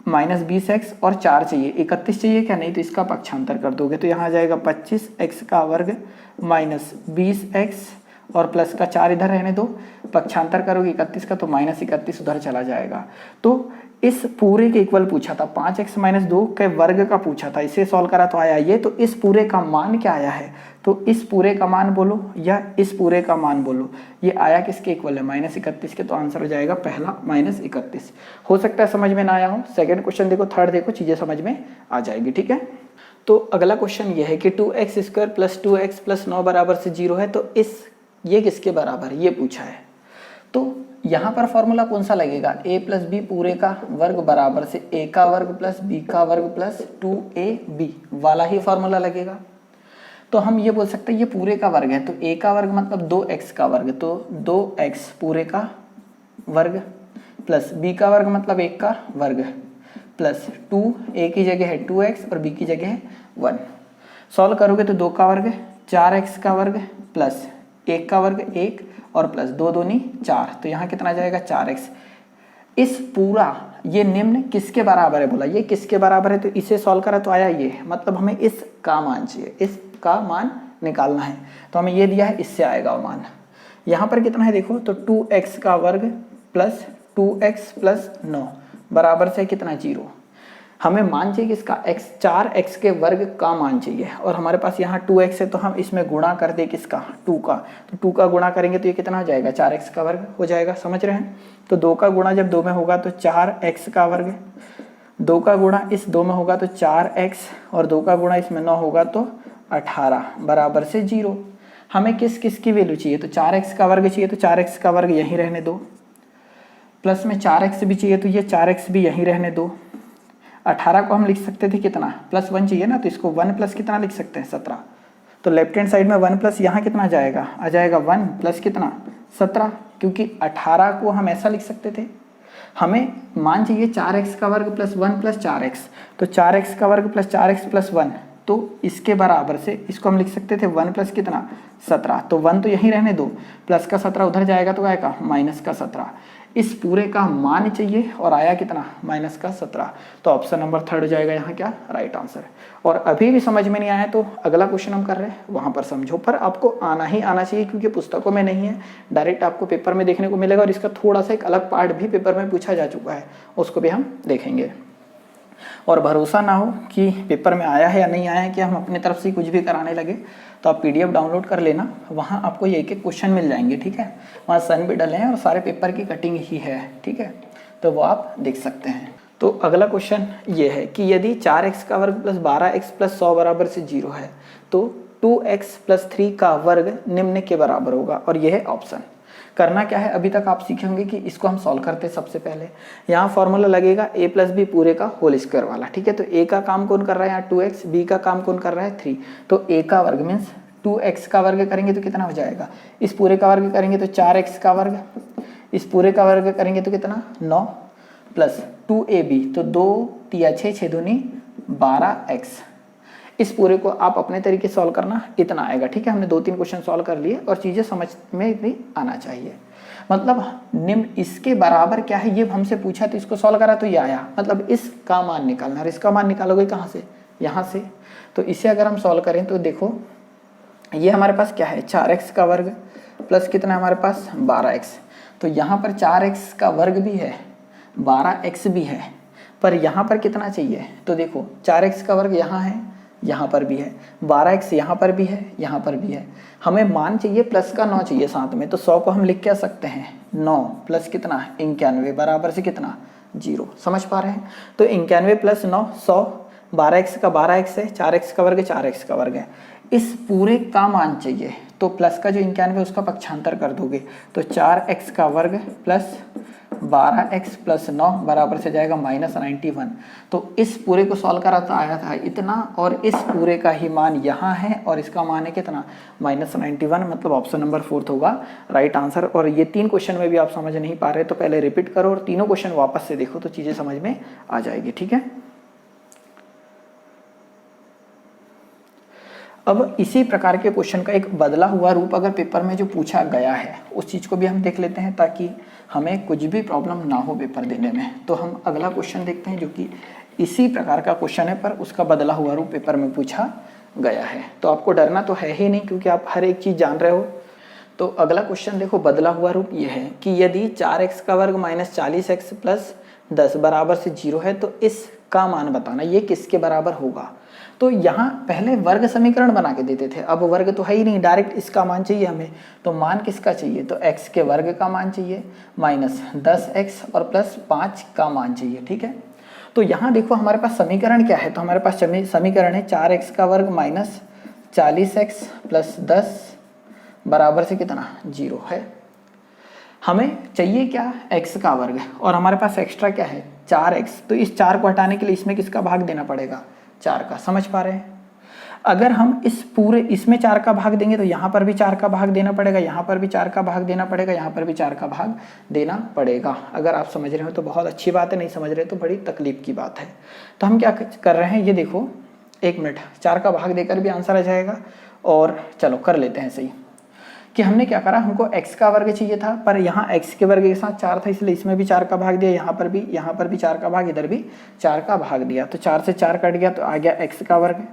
माइनस 20x और 4 चाहिए, 31 चाहिए क्या, नहीं तो इसका पक्षांतर कर दोगे तो यहाँ जाएगा 25x का वर्ग माइनस 20x और प्लस का 4 इधर रहने दो, पक्षांतर करोगे 31 का तो माइनस 31 उधर चला जाएगा। तो इस पूरे के इक्वल पूछा था, 5x माइनस 2 के वर्ग का पूछा था, इसे सॉल्व करा तो आया ये। तो इस पूरे का मान क्या आया है, तो इस पूरे का मान बोलो या इस पूरे का मान बोलो, ये आया किसके इक्वल है, -31 के। तो आंसर हो जाएगा पहला -31। हो सकता है समझ में ना आया हो, सेकंड क्वेश्चन देखो, थर्ड देखो, चीजें समझ में आ जाएगी, ठीक है। तो अगला क्वेश्चन ये है कि 2x² + 2x + 9 बराबर से 0 है, तो ये किसके बराबर है, ये पूछा है। तो यहाँ पर फॉर्मूला कौन सा लगेगा, a + b पूरे का वर्ग बराबर से a का वर्ग + b का वर्ग + 2ab वाला ही फॉर्मूला लगेगा। तो हम ये बोल सकते हैं ये पूरे का वर्ग है, तो a का वर्ग मतलब 2x का वर्ग, तो 2x पूरे का वर्ग प्लस b का वर्ग मतलब 1 का वर्ग प्लस 2, a की जगह है 2x और b की जगह है 1। सॉल्व करोगे तो 2 का वर्ग 4x का वर्ग प्लस 1 का वर्ग 1 और प्लस 2 दूनी 4, तो यहाँ कितना जाएगा 4x। इस पूरा ये निम्न किसके बराबर है बोला, ये किसके बराबर है, तो इसे सॉल्व करा तो आया ये, मतलब हमें इस का मान चाहिए, इस का मान निकालना है। तो हमें ये दिया है, इससे आएगा वो मान। यहाँ पर कितना है देखो, तो 2x का वर्ग प्लस 2x प्लस 9 बराबर से कितना 0। हमें मान चाहिए किसका, x, 4x के वर्ग का मान चाहिए, और हमारे पास यहाँ 2x है तो हम इसमें गुणा कर दे किसका, 2 का। तो 2 का गुणा करेंगे तो ये कितना हो जाएगा, 4x का वर्ग हो जाएगा, समझ रहे हैं। तो 2 का गुणा जब 2 में होगा तो 4x का वर्ग, 2 का गुणा इस 2 में होगा तो 4x, और 2 का गुणा इसमें 9 होगा तो 18 बराबर से 0। हमें किस किस की वैल्यू चाहिए, तो 4x का वर्ग चाहिए, तो 4x का वर्ग यहीं रहने दो, प्लस में 4x भी चाहिए तो ये 4x भी यहीं रहने दो। 18 को हम लिख सकते थे कितना, +1 चाहिए ना, तो इसको 1 प्लस कितना लिख सकते हैं 17। तो लेफ्ट हैंड साइड में 1 प्लस यहाँ कितना जाएगा, आ जाएगा 1 प्लस कितना 17, क्योंकि 18 को हम ऐसा लिख सकते थे। हमें मान चाहिए 4x का वर्ग प्लस 1 प्लस 4x, तो 4x का वर्ग प्लस 4x प्लस 1, तो इसके बराबर से इसको हम लिख सकते थे 1 प्लस कितना 17, तो 1 तो यहीं रहने दो, प्लस का 17 उधर जाएगा तो आएगा माइनस का 17। इस पूरे का मान चाहिए और आया कितना माइनस का 17, तो ऑप्शन नंबर 3 हो जाएगा यहाँ क्या राइट आंसर। और अभी भी समझ में नहीं आया तो अगला क्वेश्चन हम कर रहे हैं वहाँ पर समझो, पर आपको आना ही आना चाहिए क्योंकि पुस्तकों में नहीं है, डायरेक्ट आपको पेपर में देखने को मिलेगा। और इसका थोड़ा सा एक अलग पार्ट भी पेपर में पूछा जा चुका है, उसको भी हम देखेंगे। और भरोसा ना हो कि पेपर में आया है या नहीं आया है कि हम अपनी तरफ से कुछ भी कराने लगे, तो आप PDF डाउनलोड कर लेना, वहाँ आपको ये एक एक क्वेश्चन मिल जाएंगे, ठीक है। वहाँ सन भी डले हैं और सारे पेपर की कटिंग ही है, ठीक है, तो वो आप देख सकते हैं। तो अगला क्वेश्चन ये है कि यदि 4x का वर्ग प्लस 12x प्लस 100 बराबर से 0 है, तो 2x प्लस 3 का वर्ग निम्न के बराबर होगा, और यह है ऑप्शन। करना क्या है, अभी तक आप सीखे होंगे कि इसको हम सॉल्व करते हैं। सबसे पहले यहाँ फॉर्मूला लगेगा a प्लस बी पूरे का होल स्क्वायर वाला, ठीक है। तो a का काम कौन कर रहा है यहाँ 2x, b का काम कौन कर रहा है 3, तो a का वर्ग मीन्स 2x का वर्ग करेंगे तो कितना हो जाएगा, इस पूरे का वर्ग करेंगे तो 4x का वर्ग, इस पूरे का वर्ग करेंगे तो कितना 9 प्लस 2ab, तो 2 तिया 6 6 दूनी 12x। इस पूरे को आप अपने तरीके से सॉल्व करना, इतना आएगा, ठीक है। हमने 2-3 क्वेश्चन सॉल्व कर लिए और चीज़ें समझ में भी आना चाहिए। मतलब निम्न इसके बराबर क्या है ये हमसे पूछा, तो इसको सॉल्व करा तो ये आया, मतलब इसका मान निकालना। और इसका मान निकालोगे कहाँ से, यहाँ से। तो इसे अगर हम सॉल्व करें तो देखो ये हमारे पास क्या है 4x का वर्ग प्लस कितना हमारे पास 12x। तो यहाँ पर 4x का वर्ग भी है 12x भी है, पर यहाँ पर कितना चाहिए, तो देखो 4x का वर्ग यहाँ है, यहाँ पर भी है, 12x यहाँ पर भी है, यहाँ पर भी है। हमें मान चाहिए प्लस का 9 चाहिए साथ में, तो 100 को हम लिख क्या सकते हैं 9 प्लस कितना 91 बराबर से कितना 0। समझ पा रहे हैं। तो 91 प्लस 9 100, 12x का 12x है, 4x का वर्ग 4x का वर्ग है। इस पूरे का मान चाहिए, तो प्लस का जो 91 उसका पक्षांतर कर दोगे तो 4x का वर्ग प्लस 12x प्लस 9 बराबर से जाएगा -91। तो इस पूरे को सॉल्व करा था आया था इतना, और इस पूरे का ही मान यहाँ है और इसका मान है कितना -91, मतलब ऑप्शन नंबर 4 होगा राइट आंसर। और ये 3 क्वेश्चन में भी आप समझ नहीं पा रहे तो पहले रिपीट करो और तीनों क्वेश्चन वापस से देखो तो चीज़ें समझ में आ जाएगी, ठीक है। अब इसी प्रकार के क्वेश्चन का एक बदला हुआ रूप अगर पेपर में जो पूछा गया है उस चीज़ को भी हम देख लेते हैं, ताकि हमें कुछ भी प्रॉब्लम ना हो पेपर देने में। तो हम अगला क्वेश्चन देखते हैं जो कि इसी प्रकार का क्वेश्चन है, पर उसका बदला हुआ रूप पेपर में पूछा गया है। तो आपको डरना तो है ही नहीं क्योंकि आप हर एक चीज़ जान रहे हो। तो अगला क्वेश्चन देखो, बदला हुआ रूप ये है कि यदि 4x का वर्ग -40x प्लस 10 बराबर से 0 है, तो इसका मान बताना, ये किसके बराबर होगा। तो यहाँ पहले वर्ग समीकरण बना के देते थे, अब वर्ग तो है ही नहीं, डायरेक्ट इसका मान चाहिए हमें। तो मान किसका चाहिए, तो x के वर्ग का मान चाहिए माइनस 10x और प्लस 5 का मान चाहिए, ठीक है। तो यहाँ देखो हमारे पास समीकरण क्या है, तो हमारे पास समीकरण है 4x का वर्ग माइनस 40x प्लस 10 बराबर से कितना 0 है। हमें चाहिए क्या, x का वर्ग, और हमारे पास एक्स्ट्रा क्या है 4x, तो इस 4 को हटाने के लिए इसमें किसका भाग देना पड़ेगा, 4 का। समझ पा रहे हैं। अगर हम इस पूरे इसमें 4 का भाग देंगे तो यहाँ पर भी 4 का भाग देना पड़ेगा, यहाँ पर भी 4 का भाग देना पड़ेगा, यहाँ पर भी 4 का भाग देना पड़ेगा। अगर आप समझ रहे हो तो बहुत अच्छी बात है, नहीं समझ रहे तो बड़ी तकलीफ की बात है। तो हम क्या कर रहे हैं, ये देखो 1 मिनट, 4 का भाग देकर भी आंसर आ जाएगा। और चलो कर लेते हैं सही, कि हमने क्या करा, हमको x का वर्ग चाहिए था, पर यहाँ x के वर्ग के साथ 4 था, इसलिए इसमें भी 4 का भाग दिया, यहाँ पर भी 4 का भाग, इधर भी 4 का भाग दिया। तो 4 से 4 कट गया तो आ गया x का वर्ग,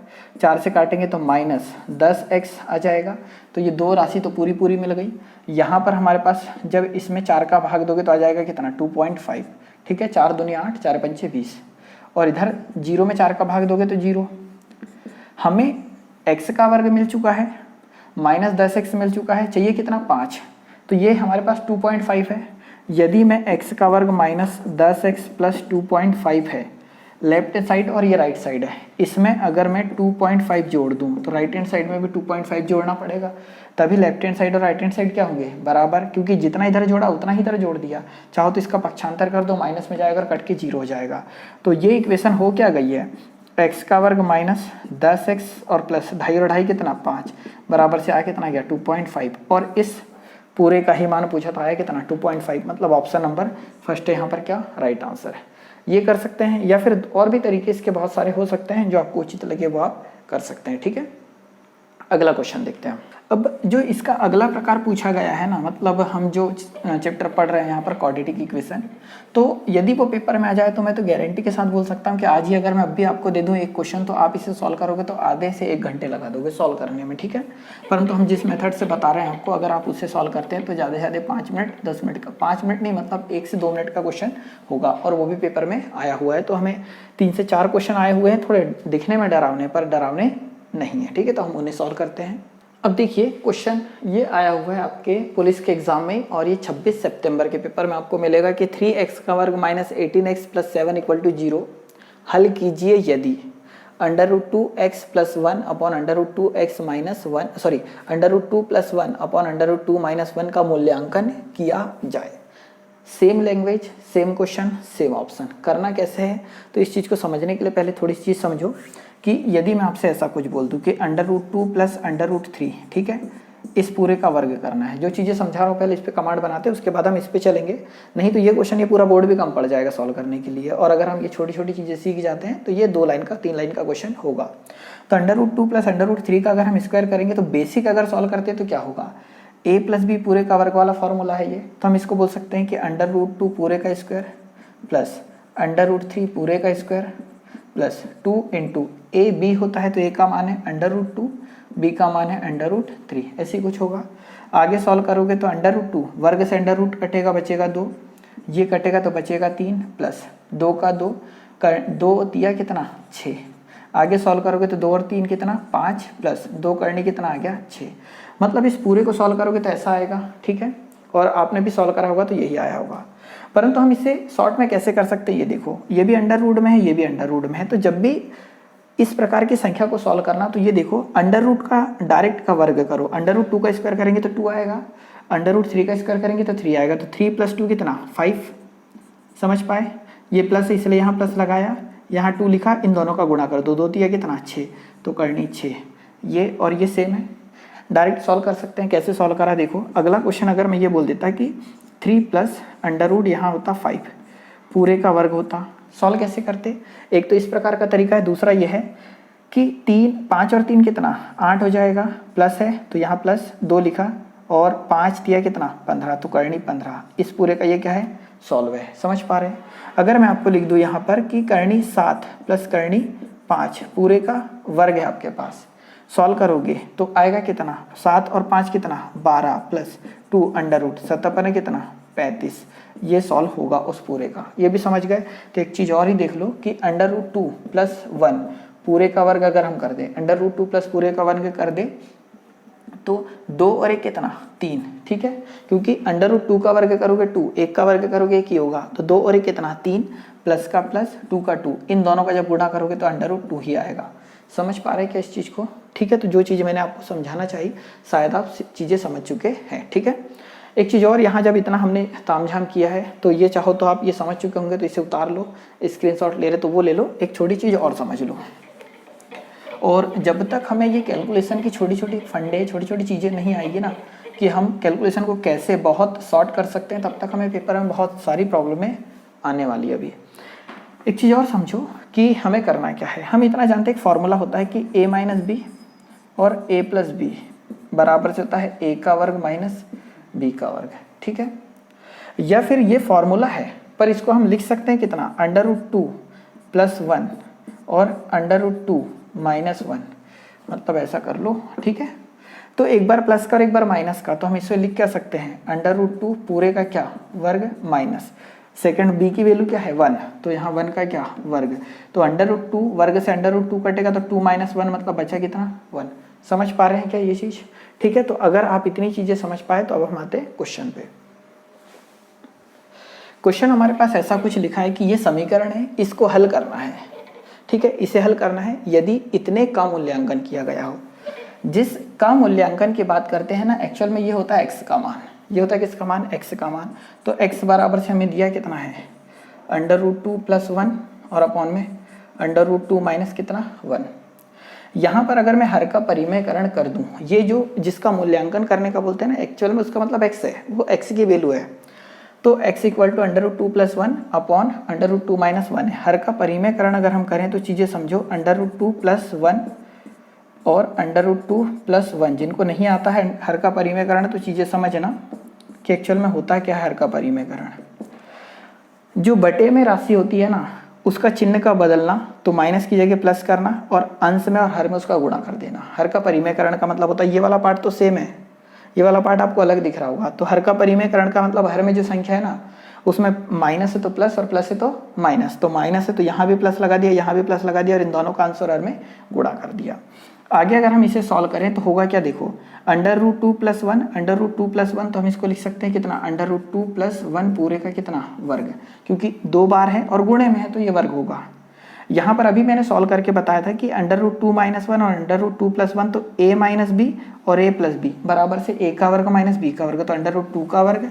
4 से काटेंगे तो माइनस 10x आ जाएगा। तो ये दो राशि तो पूरी पूरी मिल गई। यहाँ पर हमारे पास जब इसमें 4 का भाग दोगे तो आ जाएगा कितना 2.5, ठीक है। 4 दूनी 8, 4 पंचे 20, और इधर 0 में 4 का भाग दोगे तो 0। हमें x का वर्ग मिल चुका है, माइनस 10x मिल चुका है, चाहिए कितना 5, तो ये हमारे पास 2.5 है। यदि मैं x का वर्ग माइनस 10x प्लस 2.5 है, लेफ्ट साइड और ये राइट साइड है, इसमें अगर मैं 2.5 जोड़ दूं तो राइट हैंड साइड में भी 2.5 जोड़ना पड़ेगा, तभी लेफ्ट हैंड साइड और राइट हैंड साइड क्या होंगे बराबर, क्योंकि जितना इधर जोड़ा उतना ही इधर जोड़ दिया। चाहो तो इसका पक्षांतर कर दो, माइनस में जाएगा कट के 0 हो जाएगा। तो ये इक्वेशन हो क्या गई है, x का वर्ग माइनस 10x और प्लस 2.5 और 2.5 कितना 5 बराबर से आया कितना गया 2.5, और इस पूरे का ही मान पूछा था आया कितना 2.5, मतलब ऑप्शन नंबर फर्स्ट है यहाँ पर क्या राइट आंसर है। ये कर सकते हैं, या फिर और भी तरीके इसके बहुत सारे हो सकते हैं, जो आपको उचित लगे वो आप कर सकते हैं, ठीक है। अगला क्वेश्चन देखते हैं। अब जो इसका अगला प्रकार पूछा गया है ना, मतलब हम जो चैप्टर पढ़ रहे हैं यहाँ पर क्वाड्रेटिक इक्वेशन, तो यदि वो पेपर में आ जाए तो मैं तो गारंटी के साथ बोल सकता हूँ कि आज ही अगर मैं अभी आपको दे दूँ एक क्वेश्चन, तो आप इसे सॉल्व करोगे तो आधे से 1 घंटे लगा दोगे सॉल्व करने में, ठीक है। परंतु हम जिस मेथड से बता रहे हैं आपको, अगर आप उससे सॉल्व करते हैं तो ज़्यादा से ज़्यादा 5 मिनट 10 मिनट का, 5 मिनट नहीं मतलब 1 से 2 मिनट का क्वेश्चन होगा, और वो भी पेपर में आया हुआ है। तो हमें 3 से 4 क्वेश्चन आए हुए हैं, थोड़े दिखने में डरावने पर डरावने नहीं है, ठीक है। तो हम उन्हें सॉल्व करते हैं। अब देखिए क्वेश्चन ये आया हुआ है आपके पुलिस के एग्जाम में, और ये 26 सितंबर के पेपर में आपको मिलेगा कि 3x का वर्ग minus 18x plus 7 equal to 0 हल कीजिए यदि √2x plus 1 upon √2x minus 1 √2 plus 1 upon √2 minus 1 का मूल्यांकन किया जाए। Same language, same question, same option. करना कैसे है, तो इस चीज़ को समझने के लिए पहले थोड़ी सी चीज़ समझो कि यदि मैं आपसे ऐसा कुछ बोल दूं कि √2 प्लस √3, ठीक है, इस पूरे का वर्ग करना है। जो चीज़ें समझा रहा हूँ पहले इस पे कमांड बनाते हैं, उसके बाद हम इस पे चलेंगे, नहीं तो ये क्वेश्चन ये पूरा बोर्ड भी कम पड़ जाएगा सॉल्व करने के लिए। और अगर हम ये छोटी छोटी चीज़ें सीख जाते हैं तो ये 2 लाइन का 3 लाइन का क्वेश्चन होगा। तो √2 प्लस √3 का अगर हम स्क्वायर करेंगे तो बेसिक अगर सॉल्व करते हैं तो क्या होगा, a प्लस बी पूरे का वर्ग वाला फॉर्मूला है ये, तो हम इसको बोल सकते हैं कि √2 पूरे का स्क्वायर प्लस √3 पूरे का square plus 2 into a b होता है तो a का मान है √2, b का मान है √3, ऐसे कुछ होगा। आगे सॉल्व करोगे तो √2 वर्ग से √ कटेगा, बचेगा 2, ये कटेगा तो बचेगा 3 प्लस 2 का 2, 2 दिया कितना 6। आगे सॉल्व करोगे तो 2 और 3 कितना 5 प्लस 2 करने कितना आ गया 6। मतलब इस पूरे को सॉल्व करोगे तो ऐसा आएगा, ठीक है। और आपने भी सॉल्व करा होगा तो यही आया होगा। परंतु हम इसे शॉर्ट में कैसे कर सकते हैं, ये देखो ये भी √ में है, ये भी √ में है। तो जब भी इस प्रकार की संख्या को सॉल्व करना तो ये देखो √ का डायरेक्ट का वर्ग करो, √2 का स्क्वायर करेंगे तो 2 आएगा, √3 का स्क्वायर करेंगे तो 3 आएगा। तो 3 प्लस 2 कितना 5, समझ पाए। ये प्लस है इसलिए यहाँ प्लस लगाया, यहाँ 2 लिखा, इन दोनों का गुणा कर दो, 2 दिया कितना 6, तो करनी 6। ये और ये सेम है, डायरेक्ट सॉल्व कर सकते हैं। कैसे सॉल्व करा देखो, अगला क्वेश्चन अगर मैं ये बोल देता कि 3 प्लस √ यहाँ होता 5 पूरे का वर्ग होता, सॉल्व कैसे करते, एक तो इस प्रकार का तरीका है, दूसरा ये है कि 5 और 3 कितना 8 हो जाएगा, प्लस है तो यहाँ प्लस 2 लिखा और 5 दिया कितना 15, तो करनी 15। इस पूरे का ये क्या है सॉल्व है, समझ पा रहे हैं। अगर मैं आपको लिख दूँ यहाँ पर कि करनी 7 प्लस करनी 5 पूरे का वर्ग है आपके पास, सॉल्व करोगे तो आएगा कितना 7 और 5 कितना 12 प्लस 2 √ 7 कितना 35। ये सॉल्व होगा उस पूरे का, ये भी समझ गए। तो एक चीज़ और ही देख लो कि √2 + 1 पूरे का वर्ग अगर हम कर दें, √2 + पूरे का वर्ग कर दें तो 2 और 1 कितना 3, ठीक है, क्योंकि √2 का वर्ग करोगे 2, 1 का वर्ग करोगे 1 ही होगा, तो 2 और 1 कितना 3, प्लस का प्लस 2 का 2, इन दोनों का जब गुणा करोगे तो √2 ही आएगा। समझ पा रहे हैं क्या इस चीज़ को? ठीक है, तो जो चीज़ मैंने आपको समझाना चाहिए शायद आप चीज़ें समझ चुके हैं। ठीक है, एक चीज़ और, यहाँ जब इतना हमने तामझाम किया है तो ये चाहो तो आप ये समझ चुके होंगे तो इसे उतार लो, स्क्रीनशॉट ले रहे तो वो ले लो। एक छोटी चीज़ और समझ लो, और जब तक हमें ये कैलकुलेशन की छोटी छोटी फंडे, छोटी छोटी चीज़ें नहीं आएगी ना कि हम कैलकुलेशन को कैसे बहुत शॉर्ट कर सकते हैं, तब तक हमें पेपर में बहुत सारी प्रॉब्लमें आने वाली है। अभी एक चीज़ और समझो कि हमें करना क्या है। हम इतना जानते हैं एक फॉर्मूला होता है कि a - b और a + b बराबर से होता है a का वर्ग माइनस b का वर्ग, ठीक है। या फिर ये फॉर्मूला है पर इसको हम लिख सकते हैं कितना, √2 + 1 और √2 - 1, मतलब ऐसा कर लो, ठीक है। तो एक बार प्लस का और एक बार माइनस का, तो हम इसे लिख क्या सकते हैं, √2 पूरे का क्या वर्ग माइनस सेकंड b की वैल्यू क्या है 1, तो यहाँ 1 का क्या वर्ग, तो √2 वर्ग से √2 कटेगा तो 2 - 1 मतलब बचा कितना 1। समझ पा रहे हैं क्या ये चीज़? ठीक है, तो अगर आप इतनी चीज़ें समझ पाए तो अब हम आते हैं क्वेश्चन पे। क्वेश्चन हमारे पास ऐसा कुछ लिखा है कि ये समीकरण है, इसको हल करना है, ठीक है, इसे हल करना है यदि इतने का मूल्यांकन किया गया हो। जिस का मूल्यांकन की बात करते हैं ना, एक्चुअल में ये होता है x का मान, ये होता है किसका मान, x का मान। तो x बराबर से हमें दिया कितना है, √2 + 1 और अपॉन में √2 माइनस कितना 1। यहाँ पर अगर मैं हर का परिमेयकरण कर दूँ, ये जो जिसका मूल्यांकन करने का बोलते हैं ना, एक्चुअल में उसका मतलब x है, वो x की वैल्यू है। तो x = √2 + 1 अपॉन √2 - 1 है। हर का परिमेयकरण अगर हम करें तो चीज़ें समझो, √2 + 1 और √2 + 1, जिनको नहीं आता है हर का परिमेयकरण तो चीज़ें समझना कि एक्चुअल में होता क्या है हर का परिमेयकरण। जो बटे में राशि होती है ना, उसका चिन्ह का बदलना, तो माइनस की जगह प्लस करना और अंश में और हर में उसका गुणा कर देना। हर का परिमेयकरण का मतलब होता है, ये वाला पार्ट तो सेम है, ये वाला पार्ट आपको अलग दिख रहा होगा। तो हर का परिमेयकरण का मतलब हर में जो संख्या है ना, उसमें माइनस है तो प्लस और प्लस है तो माइनस, तो माइनस है तो यहाँ भी प्लस लगा दिया, यहाँ भी प्लस लगा दिया और इन दोनों का अंश और हर में गुणा कर दिया। आगे अगर हम इसे सॉल्व करें तो होगा क्या, देखो √2 + 1, √2 + 1 तो हम इसको लिख सकते हैं कितना, √2 + 1 पूरे का कितना वर्ग, क्योंकि 2 बार है और गुणे में है तो ये वर्ग होगा। यहाँ पर अभी मैंने सॉल्व करके बताया था कि √2 - 1 और √2 + 1 तो a - b और a + b बराबर से a का वर्ग माइनस b का वर्ग, तो √2 का वर्ग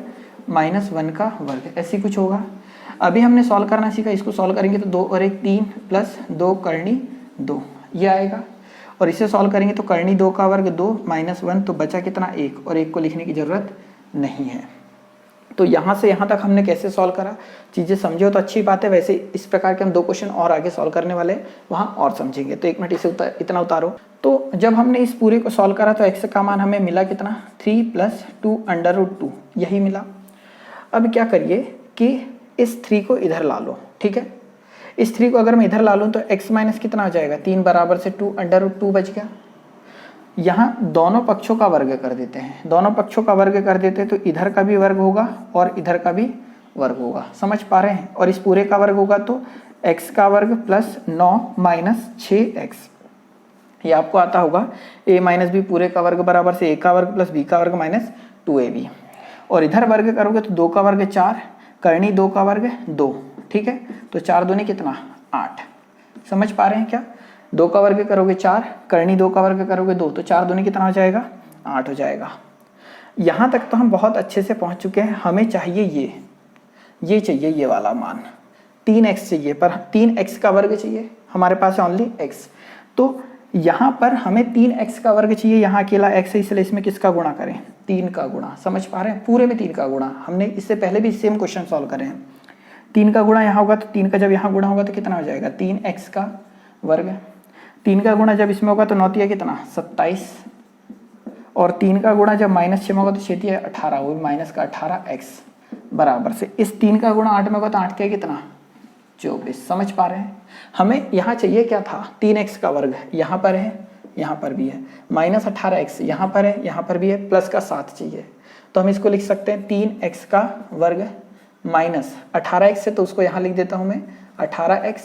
माइनस 1 का वर्ग, ऐसे कुछ होगा। अभी हमने सॉल्व करना सीखा, इसको सॉल्व करेंगे तो 2 और 1 3 प्लस 2 करनी 2 ये आएगा, और इसे सॉल्व करेंगे तो करनी 2 का वर्ग 2 माइनस 1, तो बचा कितना 1, और 1 को लिखने की जरूरत नहीं है। तो यहाँ से यहाँ तक हमने कैसे सॉल्व करा, चीज़ें समझो तो अच्छी बात है। वैसे इस प्रकार के हम 2 क्वेश्चन और आगे सॉल्व करने वाले वहाँ और समझेंगे। तो 1 मिनट इसे इतना उतारो। तो जब हमने इस पूरे को सॉल्व करा तो x का मान हमें मिला कितना 3 + 2 √2 यही मिला। अब क्या करिए कि इस 3 को इधर ला लो, ठीक है। इस 3 को अगर मैं इधर ला लूँ तो x माइनस कितना आ जाएगा 3 बराबर से 2 √2 बच गया। यहाँ दोनों पक्षों का वर्ग कर देते हैं, दोनों पक्षों का वर्ग कर देते हैं तो इधर का भी वर्ग होगा और इधर का भी वर्ग होगा, समझ पा रहे हैं। और इस पूरे का वर्ग होगा तो x का वर्ग प्लस 9 माइनस 6x, ये आपको आता होगा a - b पूरे का वर्ग बराबर से a का वर्ग प्लस b का वर्ग माइनस 2ab। और इधर वर्ग करोगे तो 2 का वर्ग 4, करनी 2 का वर्ग 2, ठीक है। तो 4 दूनी कितना 8, समझ पा रहे हैं क्या। 2 का वर्ग करोगे 4, करनी 2 का वर्ग करोगे 2, तो 4 दूनी कितना हो जाएगा 8 हो जाएगा। यहाँ तक तो हम बहुत अच्छे से पहुँच चुके हैं। हमें चाहिए ये चाहिए ये वाला मान 3x चाहिए, पर 3x का वर्ग चाहिए, हमारे पास है ओनली x। तो यहाँ पर हमें 3x का वर्ग चाहिए, यहाँ अकेला x है इसलिए इसमें किसका गुणा करें 3 का गुणा, समझ पा रहे हैं, पूरे में 3 का गुणा। हमने इससे पहले भी सेम क्वेश्चन सॉल्व करे हैं। 3 का गुणा यहाँ होगा तो 3 का जब यहाँ गुणा होगा तो कितना हो जाएगा 3x का वर्ग। 3 का गुणा जब इसमें होगा तो 9 कितना 27, और 3 का गुणा जब माइनस 6 में होगा तो 6 18, वो भी माइनस का 18x बराबर से इस 3 का गुणा 8 में होगा तो 8 क्या कितना 24, समझ पा रहे हैं। हमें यहाँ चाहिए क्या था 3x का वर्ग, यहाँ पर है यहाँ पर भी है, माइनस 18x यहाँ पर है, यहाँ पर भी है, प्लस का 7 चाहिए। तो हम इसको लिख सकते हैं 3x का वर्ग माइनस 18x से, तो उसको यहाँ लिख देता हूँ मैं 18x,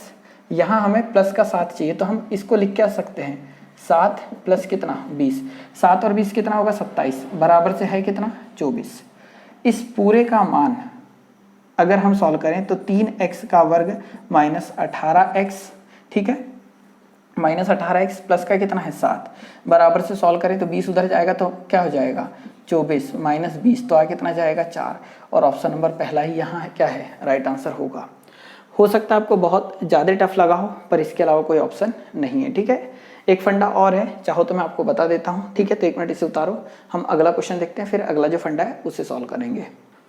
यहाँ हमें प्लस का 7 चाहिए, तो हम इसको लिख क्या सकते हैं 7 प्लस कितना 20, 7 और 20 कितना होगा 27, बराबर से है कितना 24। इस पूरे का मान अगर हम सॉल्व करें तो 3x का वर्ग माइनस 18x, ठीक है, माइनस 18x प्लस का कितना है 7, बराबर से सॉल्व करें तो 20 उधर जाएगा तो क्या हो जाएगा 24 माइनस 20, तो आ कितना जाएगा 4, और ऑप्शन नंबर पहला ही यहाँ है क्या है राइट आंसर होगा। हो सकता है आपको बहुत ज़्यादा टफ लगा हो, पर इसके अलावा कोई ऑप्शन नहीं है, ठीक है। एक फंडा और है, चाहो तो मैं आपको बता देता हूँ, ठीक है। तो 1 मिनट इसे उतारो, हम अगला क्वेश्चन देखते हैं, फिर अगला जो फंडा है उसे सॉल्व करेंगे।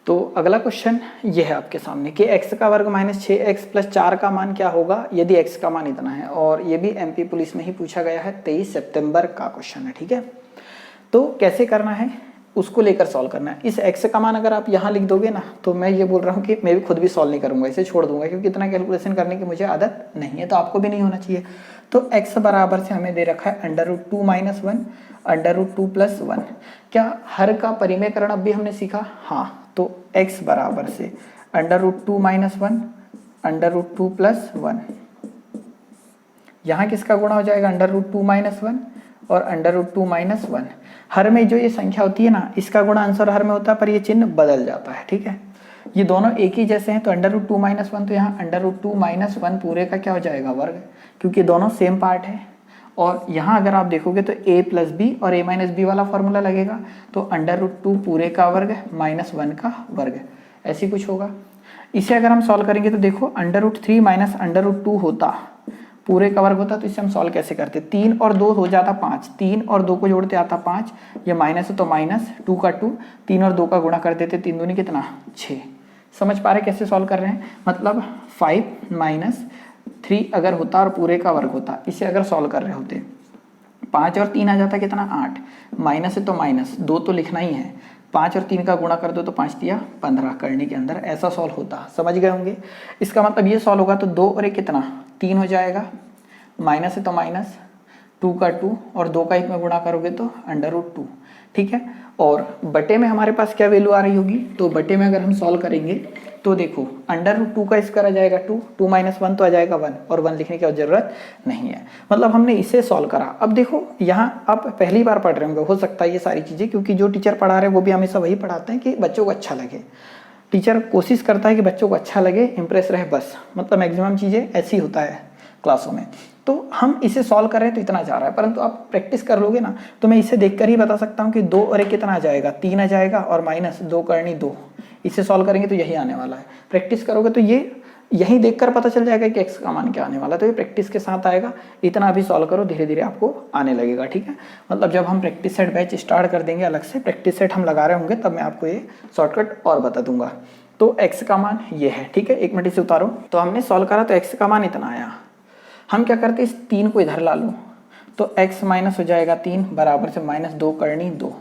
तो अगला क्वेश्चन ये है आपके सामने कि x का वर्ग माइनस 6x प्लस 4 का मान क्या होगा यदि x का मान इतना है, और ये भी एमपी पुलिस में ही पूछा गया है, 23 सितंबर का क्वेश्चन है, ठीक है। तो कैसे करना है उसको लेकर सॉल्व करना है। इस x का मान अगर आप यहाँ लिख दोगे ना, तो मैं ये बोल रहा हूँ कि मैं भी खुद भी सॉल्व नहीं करूँगा, इसे छोड़ दूंगा, क्योंकि इतना कैलकुलेशन करने की मुझे आदत नहीं है, तो आपको भी नहीं होना चाहिए। तो x बराबर से हमें दे रखा है √2 - 1 √2 + 1। क्या हर का परिमेयकरण अब भी हमने सीखा? हाँ, तो x बराबर से √2 - 1 √2 + 1, यहाँ किसका गुणा हो जाएगा √2 - 1 और √2 - 1। हर में जो ये संख्या होती है ना, इसका गुणा आंसर हर में होता है, पर ये चिन्ह बदल जाता है, ठीक है। ये दोनों एक ही जैसे हैं, तो √2 - 1, तो यहाँ √2 - 1 पूरे का क्या हो जाएगा वर्ग, क्योंकि दोनों सेम पार्ट है। और यहाँ अगर आप देखोगे तो a + b और a - b वाला फॉर्मूला लगेगा, तो √2 पूरे का वर्ग -1 का वर्ग, ऐसी कुछ होगा। इसे अगर हम सॉल्व करेंगे तो देखो √3 - √2 होता, पूरे का वर्ग होता, तो इसे हम सॉल्व कैसे करते, 3 और 2 हो जाता 5, 3 और 2 को जोड़ते आता 5, ये माइनस है तो माइनस, 2 का 2, 3 और 2 का गुणा कर देते, 3 दूनी कितना 6। समझ पा रहे कैसे सॉल्व कर रहे हैं, मतलब 5 - 3 अगर होता और पूरे का वर्ग होता, इसे अगर सॉल्व कर रहे होते, 5 और 3 आ जाता कितना 8, माइनस है तो माइनस, 2 तो लिखना ही है, 5 और 3 का गुणा कर दो तो 5 दिया 15 करने के अंदर, ऐसा सॉल्व होता। समझ गए होंगे। इसका मतलब ये सॉल्व होगा तो 2 और 1 कितना 3 हो जाएगा, माइनस है तो माइनस, 2 का 2 और 2 का 1 में गुणा करोगे तो √2, ठीक है। और बटे में हमारे पास क्या वैल्यू आ रही होगी, तो बटे में अगर हम सॉल्व करेंगे तो देखो √2 का स्क्वायर आ जाएगा 2, 2 - 1 तो आ जाएगा 1, और 1 लिखने की जरूरत नहीं है। मतलब हमने इसे सॉल्व करा। अब देखो यहाँ आप पहली बार पढ़ रहे होंगे, हो सकता है ये सारी चीज़ें, क्योंकि जो टीचर पढ़ा रहे हैं वो भी हमेशा वही पढ़ाते हैं कि बच्चों को अच्छा लगे। टीचर कोशिश करता है कि बच्चों को अच्छा लगे, इंप्रेस रहे, बस, मतलब मैक्सिमम चीज़ें ऐसी होता है क्लासों में। तो हम इसे सॉल्व कर रहे हैं तो इतना जा रहा है, परंतु आप प्रैक्टिस कर लोगे ना, तो मैं इसे देखकर ही बता सकता हूँ कि 2 और 1 कितना आ जाएगा 3 आ जाएगा, और माइनस 2 करनी 2, इसे सॉल्व करेंगे तो यही आने वाला है। प्रैक्टिस करोगे तो ये यही देखकर पता चल जाएगा कि x का मान क्या आने वाला है, तो ये प्रैक्टिस के साथ आएगा। इतना भी सॉल्व करो, धीरे धीरे आपको आने लगेगा, ठीक है। मतलब जब हम प्रैक्टिस सेट बैच स्टार्ट कर देंगे, अलग से प्रैक्टिस सेट हम लगा रहे होंगे, तब मैं आपको ये शॉर्टकट और बता दूंगा। तो x का मान ये है, ठीक है। 1 मिनट इसे उतारो। तो हमने सॉल्व करा तो x का मान इतना आया। हम क्या करते हैं, इस 3 को इधर ला लो, तो x माइनस हो जाएगा 3 बराबर से -2 करनी 2,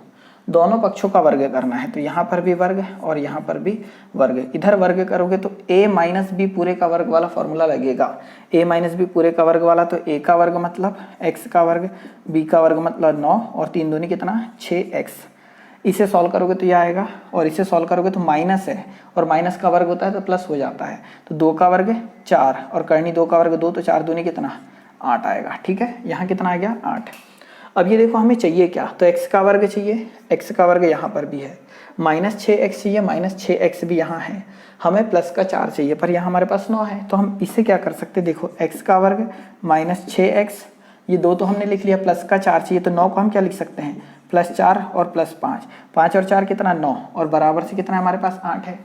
दोनों पक्षों का वर्ग करना है, तो यहाँ पर भी वर्ग और यहाँ पर भी वर्ग। इधर वर्ग करोगे तो a - b पूरे का वर्ग वाला फॉर्मूला लगेगा। a - b पूरे का वर्ग वाला, तो a का वर्ग मतलब x का वर्ग, b का वर्ग मतलब 9, और 3 दूनी कितना 6x। इसे सॉल्व करोगे तो ये आएगा, और इसे सॉल्व करोगे तो माइनस है, और माइनस का वर्ग होता है तो प्लस हो जाता है, तो 2 का वर्ग 4 और करनी 2 का वर्ग 2, तो 4 दूनी कितना 8 आएगा, ठीक है। यहाँ कितना आ गया 8। अब ये देखो हमें चाहिए क्या, तो x का वर्ग चाहिए, x का वर्ग यहाँ पर भी है, -6x चाहिए, -6x भी यहाँ है, हमें प्लस का 4 चाहिए, पर यहाँ हमारे पास 9 है, तो हम इसे क्या कर सकते हैं, देखो x का वर्ग -6x, ये 2 तो हमने लिख लिया, प्लस का 4 चाहिए, तो 9 को हम क्या लिख सकते हैं +4 और +5, 5 और 4 कितना 9, और बराबर से कितना हमारे पास 8 है।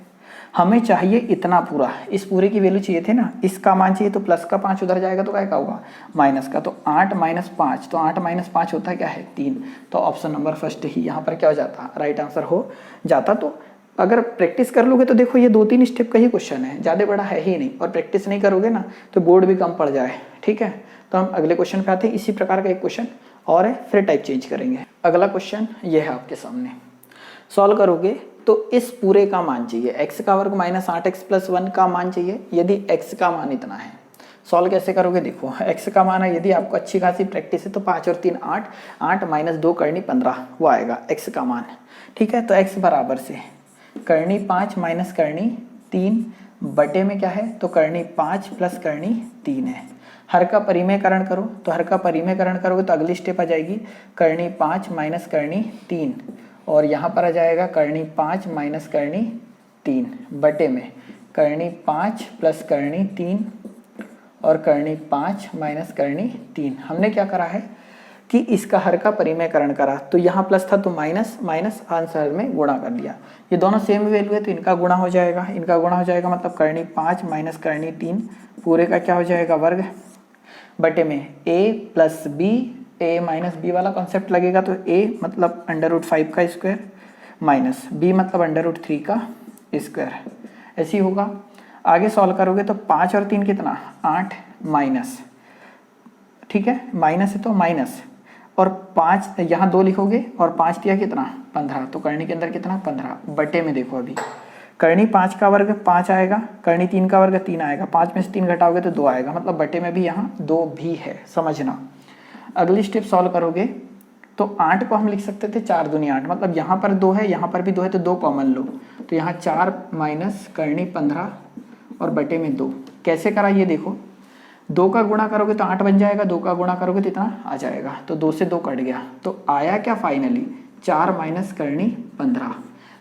हमें चाहिए इतना पूरा, इस पूरे की वैल्यू चाहिए थे ना, इसका मान चाहिए, तो प्लस का 5 उधर जाएगा तो क्या होगा माइनस का, तो 8 - 5, तो 8 - 5 होता है क्या है 3, तो ऑप्शन नंबर फर्स्ट ही यहाँ पर क्या हो जाता, राइट आंसर हो जाता। तो अगर प्रैक्टिस कर लोगे तो देखो ये 2-3 स्टेप का ही क्वेश्चन है, ज़्यादा बड़ा है ही नहीं, और प्रैक्टिस नहीं करोगे ना तो बोर्ड भी कम पड़ जाए, ठीक है। तो हम अगले क्वेश्चन पे आते हैं। इसी प्रकार का एक क्वेश्चन और है, फिर टाइप चेंज करेंगे। अगला क्वेश्चन ये है आपके सामने, सॉल्व करोगे तो इस पूरे का मान चाहिए, x का वर्ग -8x + 1 का मान चाहिए, यदि x का मान इतना है। सॉल्व कैसे करोगे देखो, x का मान है, यदि आपको अच्छी खासी प्रैक्टिस है तो 5 और 3 8, 8 माइनस 2 करनी 15 वो आएगा x का मान। ठीक है, तो x बराबर से करनी 5 माइनस करनी 3 बटे में क्या है, तो करनी 5 प्लस करनी 3 है। हर का परिमेयकरण करो, तो हर का परिमेयकरण करोगे तो अगली स्टेप आ जाएगी करनी 5 माइनस करनी 3, और यहाँ पर आ जाएगा करनी 5 माइनस करनी 3 बटे में करनी 5 प्लस करनी 3 और करनी 5 माइनस करनी 3। हमने क्या करा है कि इसका हर का परिमेयकरण करा, तो यहाँ प्लस था तो माइनस माइनस आंसर में गुणा कर दिया। ये दोनों सेम वैल्यू है तो इनका गुणा हो जाएगा, इनका गुणा हो जाएगा मतलब करनी 5 माइनस करनी 3 पूरे का क्या हो जाएगा वर्ग बटे में a plus b, a minus b वाला कॉन्सेप्ट लगेगा तो a मतलब √5 का स्क्वायर माइनस b मतलब √3 का स्क्वायर, ऐसे ही होगा। आगे सॉल्व करोगे तो 5 और 3 कितना 8 माइनस, ठीक है माइनस है तो माइनस, और 5 यहाँ 2 लिखोगे और 5 दिया कितना 15, तो करनी के अंदर कितना 15 बटे में देखो अभी करनी 5 का वर्ग 5 आएगा, करनी 3 का वर्ग 3 आएगा, 5 में से 3 घटाओगे तो 2 आएगा, मतलब बटे में भी यहाँ 2 भी है, समझना। अगली स्टेप सॉल्व करोगे तो 8 को हम लिख सकते थे 4 दूनी 8, मतलब यहाँ पर 2 है यहाँ पर भी 2 है तो 2 कॉमन लो, तो यहाँ 4 माइनस करनी 15 और बटे में 2। कैसे करा ये देखो, 2 का गुणा करोगे तो 8 बन जाएगा, 2 का गुणा करोगे तो इतना आ जाएगा, तो 2 से 2 कट गया, तो आया क्या फाइनली 4 माइनस करनी 15।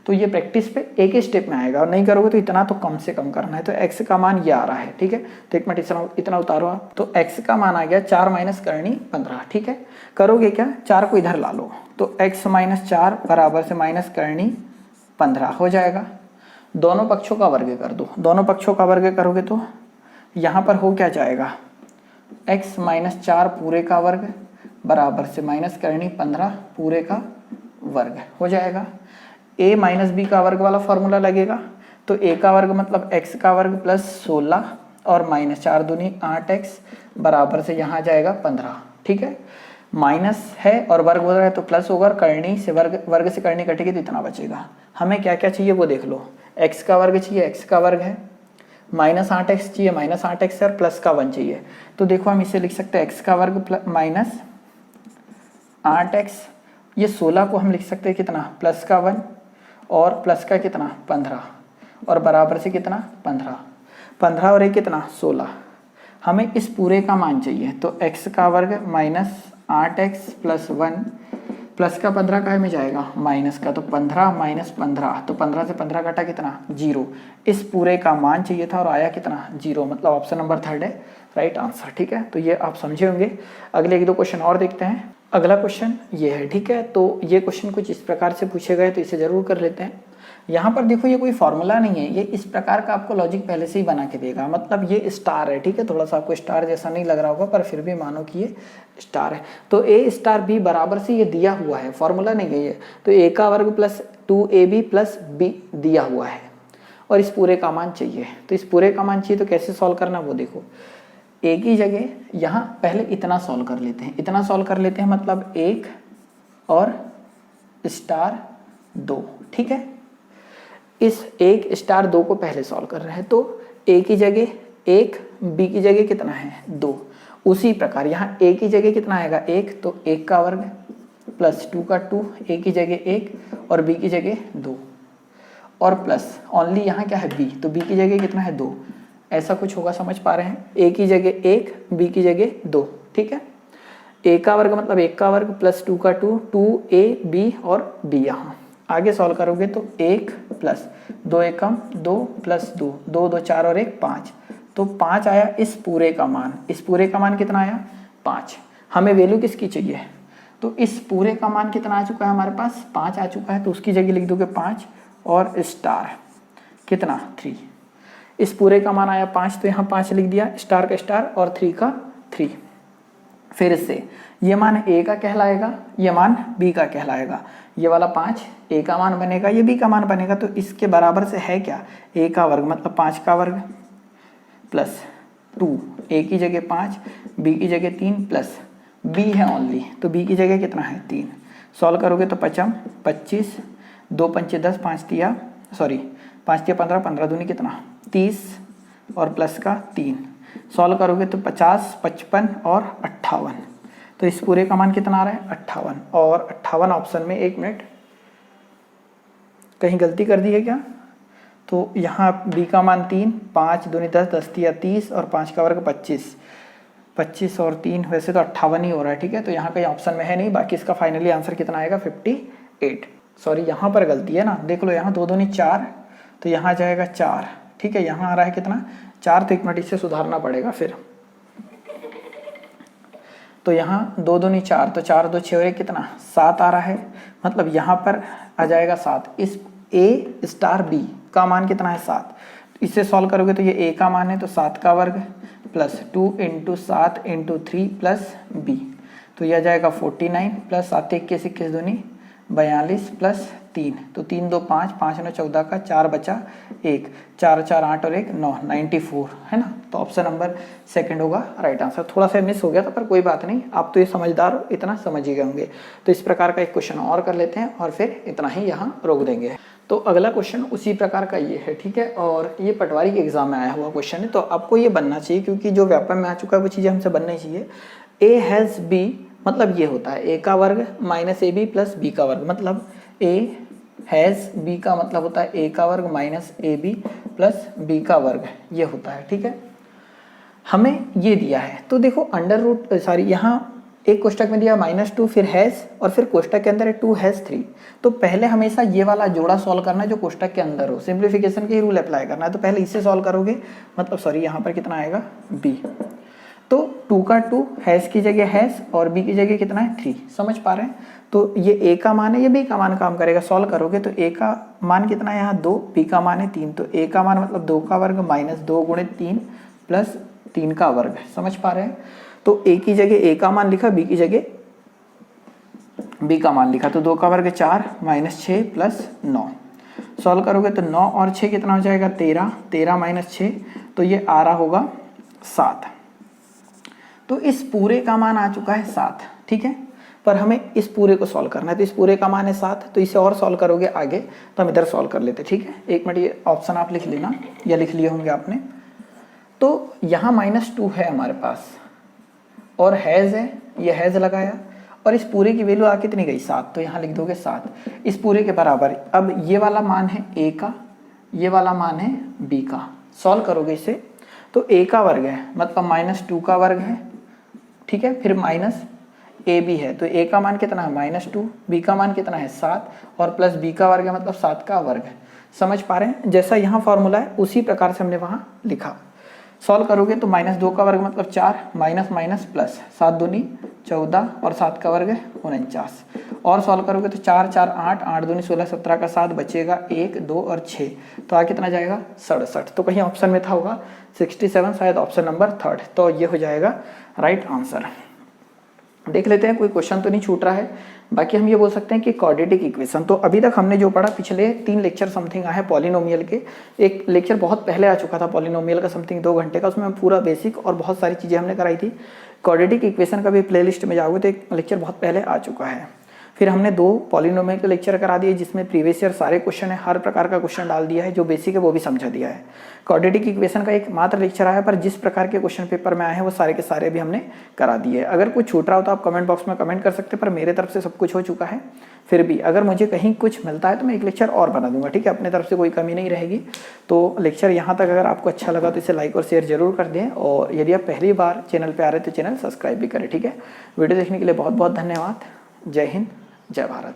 तो ये प्रैक्टिस पे एक ही स्टेप में आएगा, और नहीं करोगे तो इतना तो कम से कम करना है। तो x का मान ये आ रहा है, ठीक है, तो एक मिनट इतना उतारो आप, तो x का मान आ गया 4 माइनस करनी 15। ठीक है, करोगे क्या 4 को इधर ला लो, तो x माइनस 4 बराबर से माइनस करनी 15 हो जाएगा। दोनों पक्षों का वर्ग कर दो, दोनों पक्षों का वर्ग करोगे तो यहाँ पर हो क्या जाएगा x माइनस 4 पूरे का वर्ग बराबर से माइनस करनी 15 पूरे का वर्ग हो जाएगा। a माइनस बी का वर्ग वाला फॉर्मूला लगेगा, तो a का वर्ग मतलब x का वर्ग प्लस 16 और माइनस 4 दूनी 8x बराबर से यहाँ जाएगा 15। ठीक है, माइनस है और वर्ग हो रहा है तो प्लस होगा, करनी से वर्ग से करनी कटेगी तो इतना बचेगा। हमें क्या क्या चाहिए वो देख लो, x का वर्ग चाहिए, x का वर्ग है, माइनस 8x चाहिए, माइनस 8x और प्लस का 1 चाहिए, तो देखो हम इसे लिख सकते हैं x का वर्ग माइनस 8x, ये 16 को हम लिख सकते हैं कितना प्लस का 1 और प्लस का कितना 15 और बराबर से कितना 15 और एक कितना 16। हमें इस पूरे का मान चाहिए, तो x का वर्ग माइनस 8x प्लस 1 प्लस का 15 का में जाएगा माइनस का, तो 15 माइनस 15, तो 15 से 15 घटा कितना 0। इस पूरे का मान चाहिए था और आया कितना 0, मतलब ऑप्शन नंबर 3 है राइट आंसर। ठीक है, तो ये आप समझे होंगे। अगले 1-2 क्वेश्चन और देखते हैं। अगला क्वेश्चन ये है, ठीक है, तो ये क्वेश्चन कुछ इस प्रकार से पूछे गए तो इसे जरूर कर लेते हैं। यहाँ पर देखो ये कोई फॉर्मूला नहीं है, ये इस प्रकार का आपको लॉजिक पहले से ही बना के देगा, मतलब ये स्टार है। ठीक है, थोड़ा सा आपको स्टार जैसा नहीं लग रहा होगा पर फिर भी मानो कि ये स्टार है, तो a स्टार b बराबर से ये दिया हुआ है, फॉर्मूला नहीं है ये, तो a का वर्ग प्लस 2ab प्लस b दिया हुआ है और इस पूरे का मान चाहिए। तो इस पूरे का मान चाहिए तो कैसे सॉल्व करना वो देखो, एक ही जगह यहाँ पहले इतना सॉल्व कर लेते हैं, इतना सॉल्व कर लेते हैं मतलब 1 और स्टार 2। ठीक है, इस 1 स्टार 2 को पहले सॉल्व कर रहे हैं, तो a की जगह 1, b की जगह कितना है 2। उसी प्रकार यहाँ a की जगह कितना आएगा 1, तो 1 का वर्ग प्लस 2 का 2, a की जगह 1 और b की जगह 2 और प्लस ओनली यहाँ क्या है b, तो b की जगह कितना है 2, ऐसा कुछ होगा, समझ पा रहे हैं। a की जगह 1, b की जगह 2। ठीक है, a का वर्ग मतलब 1 का वर्ग प्लस 2 का 2, 2a b और b। यहाँ आगे सॉल्व करोगे तो 1 प्लस 2 एकम 2 प्लस 2, 2 2 4 और 1 5, तो 5 आया इस पूरे का मान। इस पूरे का मान कितना आया 5। हमें वैल्यू किसकी चाहिए, तो इस पूरे का मान कितना आ चुका है हमारे पास 5 आ चुका है, तो उसकी जगह लिख दोगे 5 और स्टार कितना 3। इस पूरे का मान आया 5, तो यहाँ 5 लिख दिया, स्टार का स्टार और 3 का 3। फिर से ये मान a का कहलाएगा, ये मान b का कहलाएगा, ये वाला 5 a का मान बनेगा, ये b का मान बनेगा, तो इसके बराबर से है क्या a का वर्ग मतलब 5 का वर्ग प्लस 2, a की जगह 5, b की जगह 3 प्लस b है ओनली, तो b की जगह कितना है 3। सॉल्व करोगे तो 5 25, 2 पंचे 10, 5 तिया 15, 15 दूनी कितना 30 और प्लस का 3, सॉल्व करोगे तो 50, 55 और 58, तो इस पूरे का मान कितना आ रहा है 58। और 58 ऑप्शन में, 1 मिनट कहीं गलती कर दी है क्या, तो यहाँ बी का मान 3, 5 दूनी 10, 10 तिया 30 और 5 का वर्ग 25, 25 और 3 वैसे तो 58 ही हो रहा है, ठीक है। तो यहाँ कहीं ऑप्शन में है नहीं, बाकी इसका फाइनली आंसर कितना आएगा 58। सॉरी यहाँ पर गलती है ना, देख लो यहाँ 2 दूनी 4, तो यहाँ जाएगा 4, ठीक है। यहाँ आ रहा है कितना 4, तो 1 मिनट इससे सुधारना पड़ेगा फिर। तो यहाँ 2 दूनी 4, तो 4 2 6 और 1 कितना 7 आ रहा है, मतलब यहाँ पर आ जाएगा 7। इस A स्टार B का मान कितना है 7, इससे सॉल्व करोगे तो ये A का मान है तो 7 का वर्ग प्लस 2 × 7 × 3 प्लस B, तो यह जाएगा 49 प्लस 7 21 21 दूनी 42 प्लस 3, तो 3 2 5, 5 9 14 का 4 बचा 1, 4 4 8 और 1 9, 94 है ना। तो ऑप्शन नंबर सेकंड होगा राइट आंसर। थोड़ा सा मिस हो गया था पर कोई बात नहीं, आप तो ये समझदार हो, इतना समझ ही गए होंगे। तो इस प्रकार का एक क्वेश्चन और कर लेते हैं और फिर इतना ही यहाँ रोक देंगे। तो अगला क्वेश्चन उसी प्रकार का ये है, ठीक है, और ये पटवारी के एग्जाम में आया हुआ क्वेश्चन है, तो आपको ये बनना चाहिए क्योंकि जो व्यापम में आ चुका है वो चीज़ें हमसे बननी चाहिए। ए हैज़ बी मतलब ये होता है a का वर्ग minus a b plus b का वर्ग, मतलब a हैज़ बी का मतलब होता है a का वर्ग minus a b plus b का वर्ग, ये होता है, ठीक है। हमें ये दिया है तो देखो अंडर रूट यहाँ एक कोष्टक में दिया -2 फिर हैज़ और फिर कोष्टक के अंदर है 2 हैज़ 3, तो पहले हमेशा ये वाला जोड़ा सॉल्व करना है जो कोष्टक के अंदर हो, सिंप्लीफिकेशन के ही रूल अप्लाई करना है। तो पहले इससे सॉल्व करोगे, मतलब सॉरी यहाँ पर कितना आएगा b, तो 2 का 2 हैज़ की जगह हैज़ और b की जगह कितना है 3, समझ पा रहे हैं। तो ये a का मान है, ये b का मान काम करेगा, सॉल्व करोगे तो a का मान कितना है यहाँ 2, b का मान है 3, तो a का मान मतलब 2 का वर्ग माइनस 2 × 3 प्लस 3 का वर्ग, समझ पा रहे हैं। तो a की जगह a का मान लिखा, b की जगह b का मान लिखा, तो 2 का वर्ग 4 माइनस 6 प्लस 9, सॉल्व करोगे तो 9 और 6 कितना हो जाएगा 13, 13 माइनस 6, तो ये आ रहा होगा 7। तो इस पूरे का मान आ चुका है 7, ठीक है, पर हमें इस पूरे को सॉल्व करना है, तो इस पूरे का मान है 7, तो इसे और सॉल्व करोगे आगे, तो हम इधर सॉल्व कर लेते, ठीक है। 1 मिनट ये ऑप्शन आप लिख लेना या लिख लिए होंगे आपने। तो यहाँ -2 है हमारे पास और हैज़ है, ये हैज़ लगाया और इस पूरे की वैल्यू आ कितनी गई 7, तो यहाँ लिख दोगे 7 इस पूरे के बराबर। अब ये वाला मान है a का, ये वाला मान है b का, सॉल्व करोगे इसे तो a का वर्ग है मतलब -2 का वर्ग है, ठीक है, फिर माइनस ए बी है, तो a का मान कितना है -2, b का मान कितना है 7 और प्लस b का वर्ग है मतलब 7 का वर्ग है, समझ पा रहे हैं। जैसा यहाँ फॉर्मूला है उसी प्रकार से हमने वहाँ लिखा। सॉल्व करोगे तो -2 का वर्ग मतलब 4 माइनस माइनस प्लस 7 दूनी 14 और 7 का वर्ग 49, और सॉल्व करोगे तो 4 4 8, 8 दूनी 16, 17 का 7 बचेगा 1 2 और 6, तो आ कितना जाएगा 67। तो कहीं ऑप्शन में था होगा 67, शायद ऑप्शन नंबर 3, तो ये हो जाएगा राइट आंसर। देख लेते हैं कोई क्वेश्चन तो नहीं छूट रहा है। बाकी हम ये बोल सकते हैं कि क्वाड्रेटिक इक्वेशन, तो अभी तक हमने जो पढ़ा पिछले 3 लेक्चर समथिंग आए हैं पॉलिनोमियल के। एक लेक्चर बहुत पहले आ चुका था पॉलिनोमियल का समथिंग 2 घंटे का, उसमें हम पूरा बेसिक और बहुत सारी चीज़ें हमने कराई थी। क्वाड्रेटिक इक्वेशन का भी प्लेलिस्ट में जाओगे तो एक लेक्चर बहुत पहले आ चुका है। फिर हमने 2 पॉलिनोमियल के लेक्चर करा दिए जिसमें प्रीवियस ईयर सारे क्वेश्चन है, हर प्रकार का क्वेश्चन डाल दिया है, जो बेसिक है वो भी समझा दिया है। क्वाड्रेटिक इक्वेशन का एक मात्र लेक्चर आया, पर जिस प्रकार के क्वेश्चन पेपर में आए हैं वो सारे के सारे भी हमने करा दिए। अगर कुछ छूट रहा हो तो आप कमेंट बॉक्स में कमेंट कर सकते हैं, पर मेरे तरफ से सब कुछ हो चुका है। फिर भी अगर मुझे कहीं कुछ मिलता है तो मैं एक लेक्चर और बना दूंगा, ठीक है, अपने तरफ से कोई कमी नहीं रहेगी। तो लेक्चर यहाँ तक अगर आपको अच्छा लगा तो इसे लाइक और शेयर जरूर कर दें, और यदि आप पहली बार चैनल पर आ रहे तो चैनल सब्सक्राइब भी करें, ठीक है। वीडियो देखने के लिए बहुत बहुत धन्यवाद। जय हिंद, जय भारत।